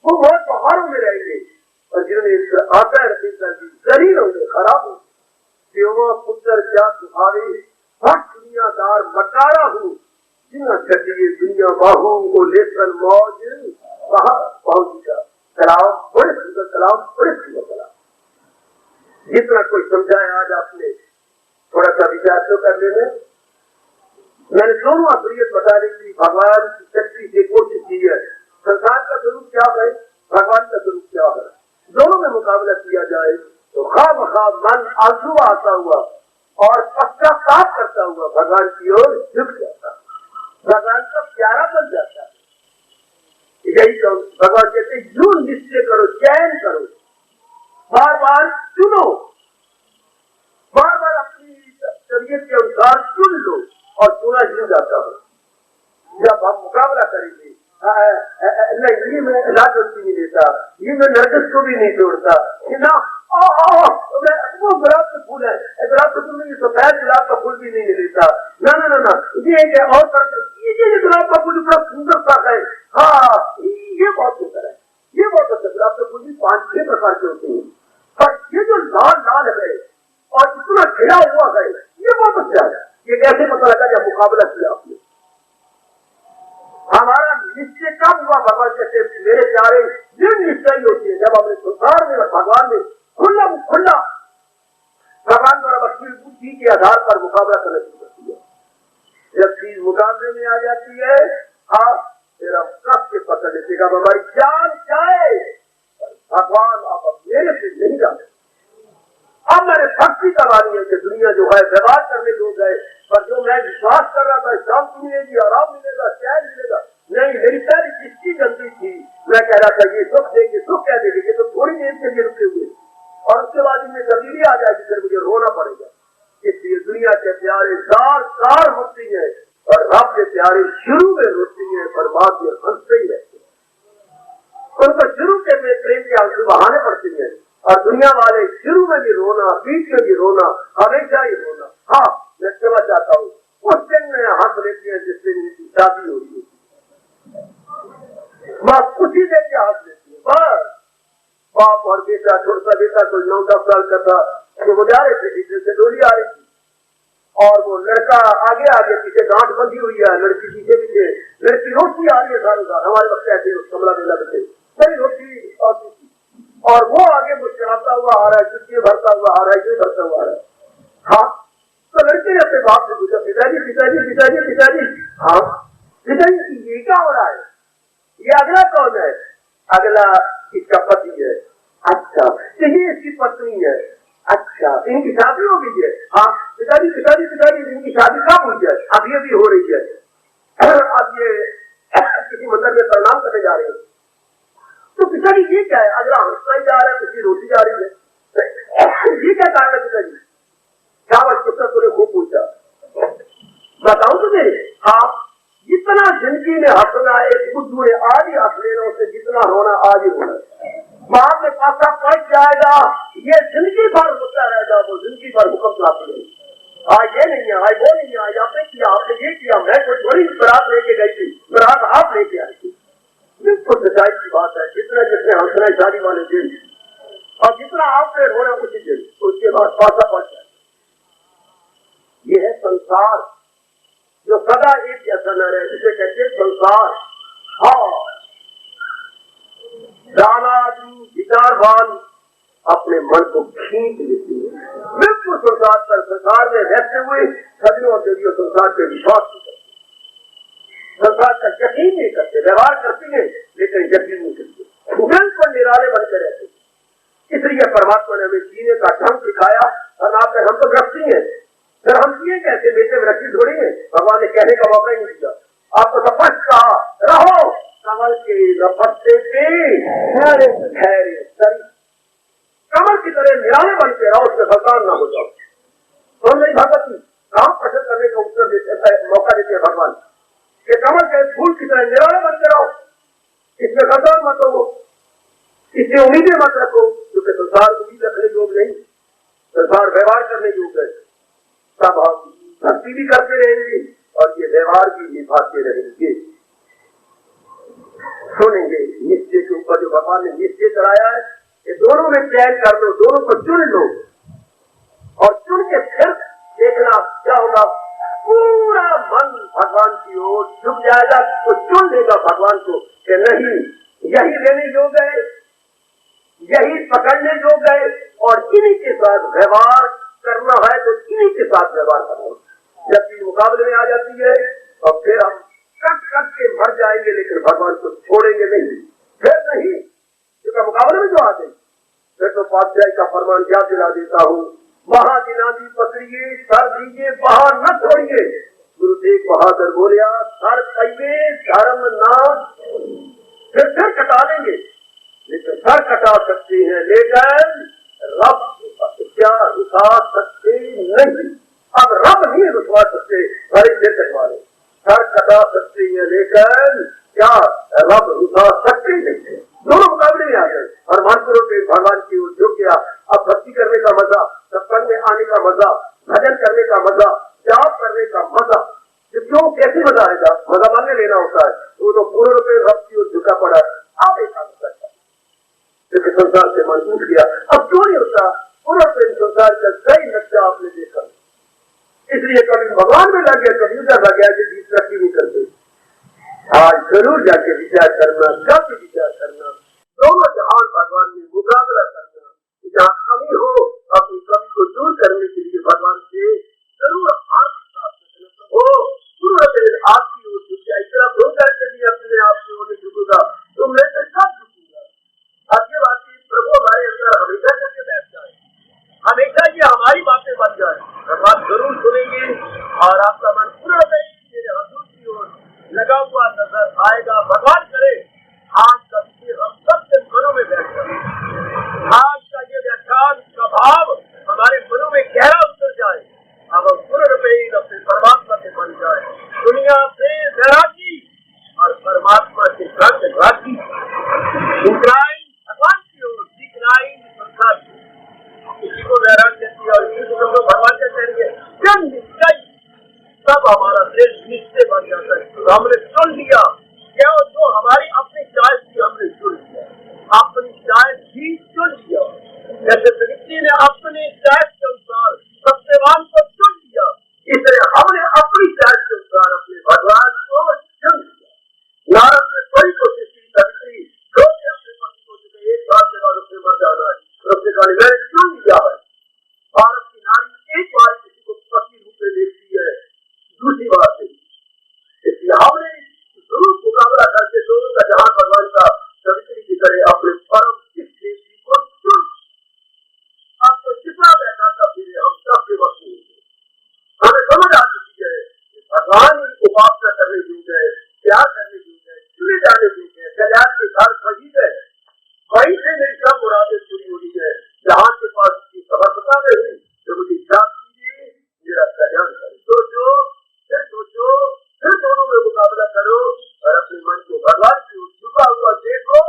वो बहुत पहाड़ों में रहेंगे, और जिन्होंने इससे आशा रखी कर दी, शरीर होंगे खराब हो। देवा पुत्र क्या सुहावी, हर दुनियादार मक्कारा हूँ, जिन्हें चली दुनिया बाहू को लेकर मौज बाहर। बाहू जी का कलाम बड़े सुंदर कलाम, बड़े सुंदर कलाम। जितना कोई समझाया आज आपने, थोड़ा सा विचार तो कर लेना। मैंने दोनों असलियत बताने की भगवान की शक्ति से कोशिश की है। संसार का स्वरूप क्या है? भगवान का स्वरूप क्या है। दोनों में मुकाबला किया जाए तो खाम मन आंसू आता हुआ और पश्चाताप करता हुआ भगवान की ओर झुक जाता, भगवान का प्यारा बन जाता है। यही तो भगवान कहते यूं निश्चय करो, चयन करो, बार बार चुनो, बार बार अपनी तबीयत के अनुसार चुन लो और चुना ही जाता है। जब हम मुकाबला करेंगे, नहीं ये मैं राजवती नहीं लेता, ये मैं नरगिस को भी नहीं छोड़ता ना, वो गुलाब का फूल है, गुलाब का फूल, ये सफेद गुलाब का फूल भी नहीं लेता, ना ना ना ना, ये और ये गुलाब का फूल बड़ा सुंदर सा है, हाँ ये बहुत सुंदर है, ये बहुत अच्छा। गुलाब का फूल भी 5-6 प्रकार के होते हैं, पर ये जो लाल लाल है और इतना खिला हुआ है, ये बहुत अच्छा है। ये कैसे पता लगा जब मुकाबला किया आपने? हमारा निश्चय कब हुआ? भगवान कहते मेरे प्यारे दिन निश्चय होती है जब हमने संसार में भगवान ने खुला भगवान द्वारा बख्शी बुद्धि के आधार पर मुकाबला करना शुरू करती है। जब चीज मुकाबले में आ जाती है, हाँ फिर हम कब के पकड़ लेते, हमारी जान जाए भगवान अब मेरे से नहीं जाते। अब मैंने भक्ति करवानी है कि दुनिया जो है व्यवहार करने जो गए, पर जो मैं विश्वास कर रहा था शांति मिलेगी, आराम मिलेगा, चैन मिलेगा, नहीं मेरी सारी दृष्टि गंदी थी। मैं कह रहा था ये सुख देंगे, सुख क्या देंगे, तो थोड़ी देर के लिए रुके हुए और उसके बाद इनमें तब्दीली आ जाएगी, फिर मुझे रोना पड़ेगा। इसलिए दुनिया के प्यारे सार होती है और रब के प्यारे शुरू में रोती है, पर बाद में हंसते ही रहते हैं। उनको शुरू के में प्रेम के आंसू बहाने पड़ते हैं और दुनिया वाले शुरू में भी रोना, बीच में भी रोना, हमेशा ही रोना। हाँ मैं क्षमा चाहता हूँ, उस दिन में हंस लेती है जिस दिन इनकी शादी हो रही है, बस उसी दिन के हंस लेती है। बस बाप और बेटा, छोटा बेटा कोई 9-10 साल का था, वो जा रहे थे, पीछे से डोली आ रही थी और वो लड़का आगे आगे पीछे गांठ बंधी हुई है, लड़की पीछे पीछे, लड़की रोटी आ रही है सारों साल। हमारे वक्त ऐसे कमला मेला में बड़ी रोटी और वो आगे मुस्कुराता हुआ आ रहा है, चुटकी भरता हुआ आ रहा है, भरता हुआ आ रहा है। हाँ तो लड़के ने अपने बाप से पूछा, पिताजी पिताजी पिताजी पिताजी, हाँ पिताजी ये क्या हो रहा है, ये अगला कौन है? अगला इसका पति है। अच्छा तो ये इसकी पत्नी है। अच्छा इनकी शादी हो गई है? हाँ पिताजी पिताजी पिताजी इनकी शादी कब हुई है? अब ये भी हो रही है। अब ये किसी मंदिर में प्रणाम करने जा रहे हैं। तो पिताजी ये क्या है? अगला हंसता ही जा रहा है, किसी रोटी जा रही है, ये क्या कारण है पिताजी? क्या बच्चा तूने खूब पूछा, बताऊं तुझे? हाँ जितना जिंदगी में हंसना है, एक बुद्धू ने आज ही हंस लेना, उससे जितना रोना आज ही होना, बाद में पासा पलट जाएगा, ये जिंदगी भर होता रहेगा, वो जिंदगी भर हुक्म चलाती है। आज ये नहीं है, आज वो नहीं है, आज आपने किया, आपने ये किया, मैं कोई बड़ी बरात लेके गई थी, बरात आप लेके आई थी। बिल्कुल सच्चाई की बात है, जितना जिसने हंसना है शादी वाले दिन और जितना आपने रोना उसी दिन, उसके बाद पासा पलट जाए। ये है संसार जो सदा एक जैसा न रहे, जिसे कहते हैं संसार। हाँ दानादि विचारवान अपने मन को खींच लेती है, बिल्कुल संसार पर, संसार में रहते हुए सदियों और देवियों संसार पे विश्वास नहीं करते, संसार का यकीन नहीं करते, व्यवहार करती है लेकिन यकीन नहीं करते, बिल्कुल निराले बनते रहते। इसलिए परमात्मा ने हमें जीने का ढंग सिखाया और आप हम तो गृहस्थी है, फिर हम जिए कैसे? बेटे वृक्षी थोड़ी है, भगवान ने कहने का मौका ही नहीं दिया। आपको तपस कहा रहो कमल के लपटे पे कमल की तरह निराले बन के रहो, उससे भगवान ना हो जाओ। तो नहीं भगवती काम प्रकट करने का उत्तर देते, मौका देते हैं भगवान कि कमल के फूल की तरह निराले बन के रहो, इसमें भगवान मत हो, इससे उम्मीदें मत रखो, क्योंकि संसार उम्मीद रखने योग्य नहीं, संसार व्यवहार करने योग्य है। तब हम भक्ति भी करते रहेंगे और ये व्यवहार भी निभाते रहेंगे। सुनेंगे निश्चय के ऊपर जो भगवान ने निश्चय कराया है, ये दोनों में चयन कर लो, दोनों को चुन लो और चुन के फिर देखना क्या होगा, पूरा मन भगवान की ओर झुक जाएगा, तो चुन लेगा भगवान को कि नहीं यही लेने योग्य है, यही पकड़ने योग्य है और इन्हीं के साथ व्यवहार करना है, तो इन्हीं के साथ व्यवहार करना। जब चीज मुकाबले में आ जाती है और फिर हम कट कट के मर जाएंगे, लेकिन भगवान को छोड़ेंगे नहीं, फिर नहीं पातशाही का फरमान क्या दिला देता हूँ, महादिनादी पकड़िए, सर दीजिए, बाहर न छोड़िए। गुरु तेग बहादुर बोलिया, सर कहिए धर्म नाथ, फिर कटा लेंगे, लेकिन सर कटा सकते हैं, लेकिन रब क्या रुसा सकते नहीं। अब रब नहीं रुसवा सकते, सारे सिर कटवा ले। सर कटा सकते हैं, लेकिन क्या रब रुसा सकते नहीं। दोनों मुकाबले में आ गए और मानपुरों के भगवान की ओर झुक गया। अब भक्ति करने का मजा, सत्संग में आने का मजा, भजन करने का मजा, जाप करने का मजा, क्यों कैसे मजा आएगा, मजा मांगे लेना होता है। वो तो पूर्ण रूप में रब की ओर झुका पड़ा है। अब एक काम करता है, क्योंकि संसार से मन उठ गया। अब क्यों नहीं होता, पूर्ण रूप में संसार का सही नक्शा आपने देखा, इसलिए कभी भगवान में लग गया, कभी उधर लग गया कि तरक्की नहीं करते। आज जरूर जाके विचार करना, कभी विचार करना, दोनों जहान भगवान में मुकाबला करना। जहाँ कमी हो, अपनी कमी को दूर करने के लिए भगवान से जरूर आर्थिक प्राप्त हो। पूर्ण आपकी ओर झुक जाए, इतना भूल करके भी अपने आप की ओर झुकूंगा तो मैं से सब झुकूंगा। अब ये बात प्रभु हमारे अंदर हमेशा करके बैठ जाए, हमेशा ये हमारी बातें बन जाए, भगवान जरूर सुनेंगे और आपका मन पूरा मेरे हजूर की ओर लगा हुआ नजर आएगा। भगवान करे आज का विषय हम सबके मनों में बैठ जाए, आज का ये व्याख्यान का भाव हमारे मनों में गहरा उतर जाए। अब हम पूर्ण रूप अपने परमात्मा से बन जाए, दुनिया से वैरागी और परमात्मा से रागी, भगवान की ओर संसार किसी को वैराग देती है और किसी को भगवान से कहेंगे तब हमारा दिल निश्चय बन जाता है। तो हमने सुन लिया क्या, जो हमारी अपनी चाय थी हमने सुन लिया, अपनी चाय भी सुन लिया। जैसे प्रकृति ने अपने चाय के अनुसार सत्यवान को चुन लिया, इसलिए हमने अपनी चाय के अनुसार अपने भगवान को चुन लिया। नारद ने बड़ी कोशिश की, सवित्री जो भी अपने पति को चुके, एक बार के बाद उसने मर जाना है, उसने कहा मैंने चुन लिया है। भारत की नारी एक बार किसी को पति रूप में देखती है, दूसरी बात है इसलिए हमने जरूर मुकाबला करके दोनों का जहां भगवान का सवित्री की तरह अपने परम देवी को चुन। आपको कितना बैठा था, फिर हम सबके वक्त हमें समझ आ चुकी है भगवान ही उपासना करने योग्य है, क्या करने योग्य है, चुने जाने योग्य है। कल्याण के घर वही है, वहीं से मेरी सब मुरादें पूरी हो रही है। जहां के पास की समर्थता नहीं, जो मुझे इच्छा कीजिए मेरा कल्याण करे। सोचो, फिर दोनों में मुकाबला करो और अपने मन को भगवान की ओर झुका हुआ देखो।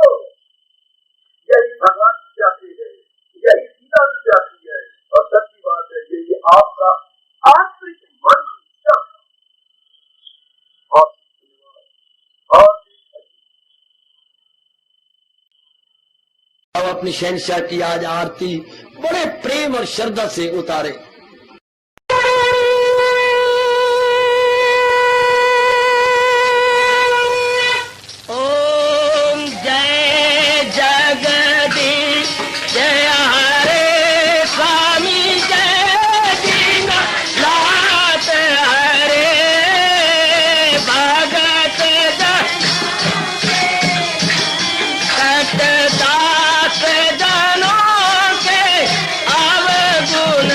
यही भगवान की जाति है, यही सीता की जाति है और सच्ची बात है यही आपका आंतरिक मन की इच्छा। और अब अपनी शहंशाह की आज आरती बड़े प्रेम और श्रद्धा से उतारे। दास जनों के अब गुण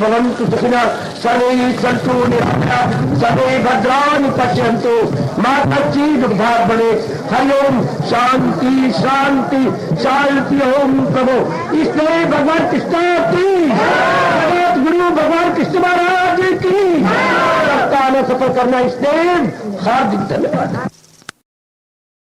भवन्तु सुखिनः सर्वे सन्तु निरामयाः सर्वे भद्राणि पश्यन्तु मा कश्चित् दुर्भाग् भवेत्। हरि ओम शांति शांति शांति। ओम प्रभु इसलिए भगवान कृष्ण की जगत गुरु भगवान कृष्ण महाराज की सप्ताह में सफल करना इसलिए हार्दिक धन्यवाद।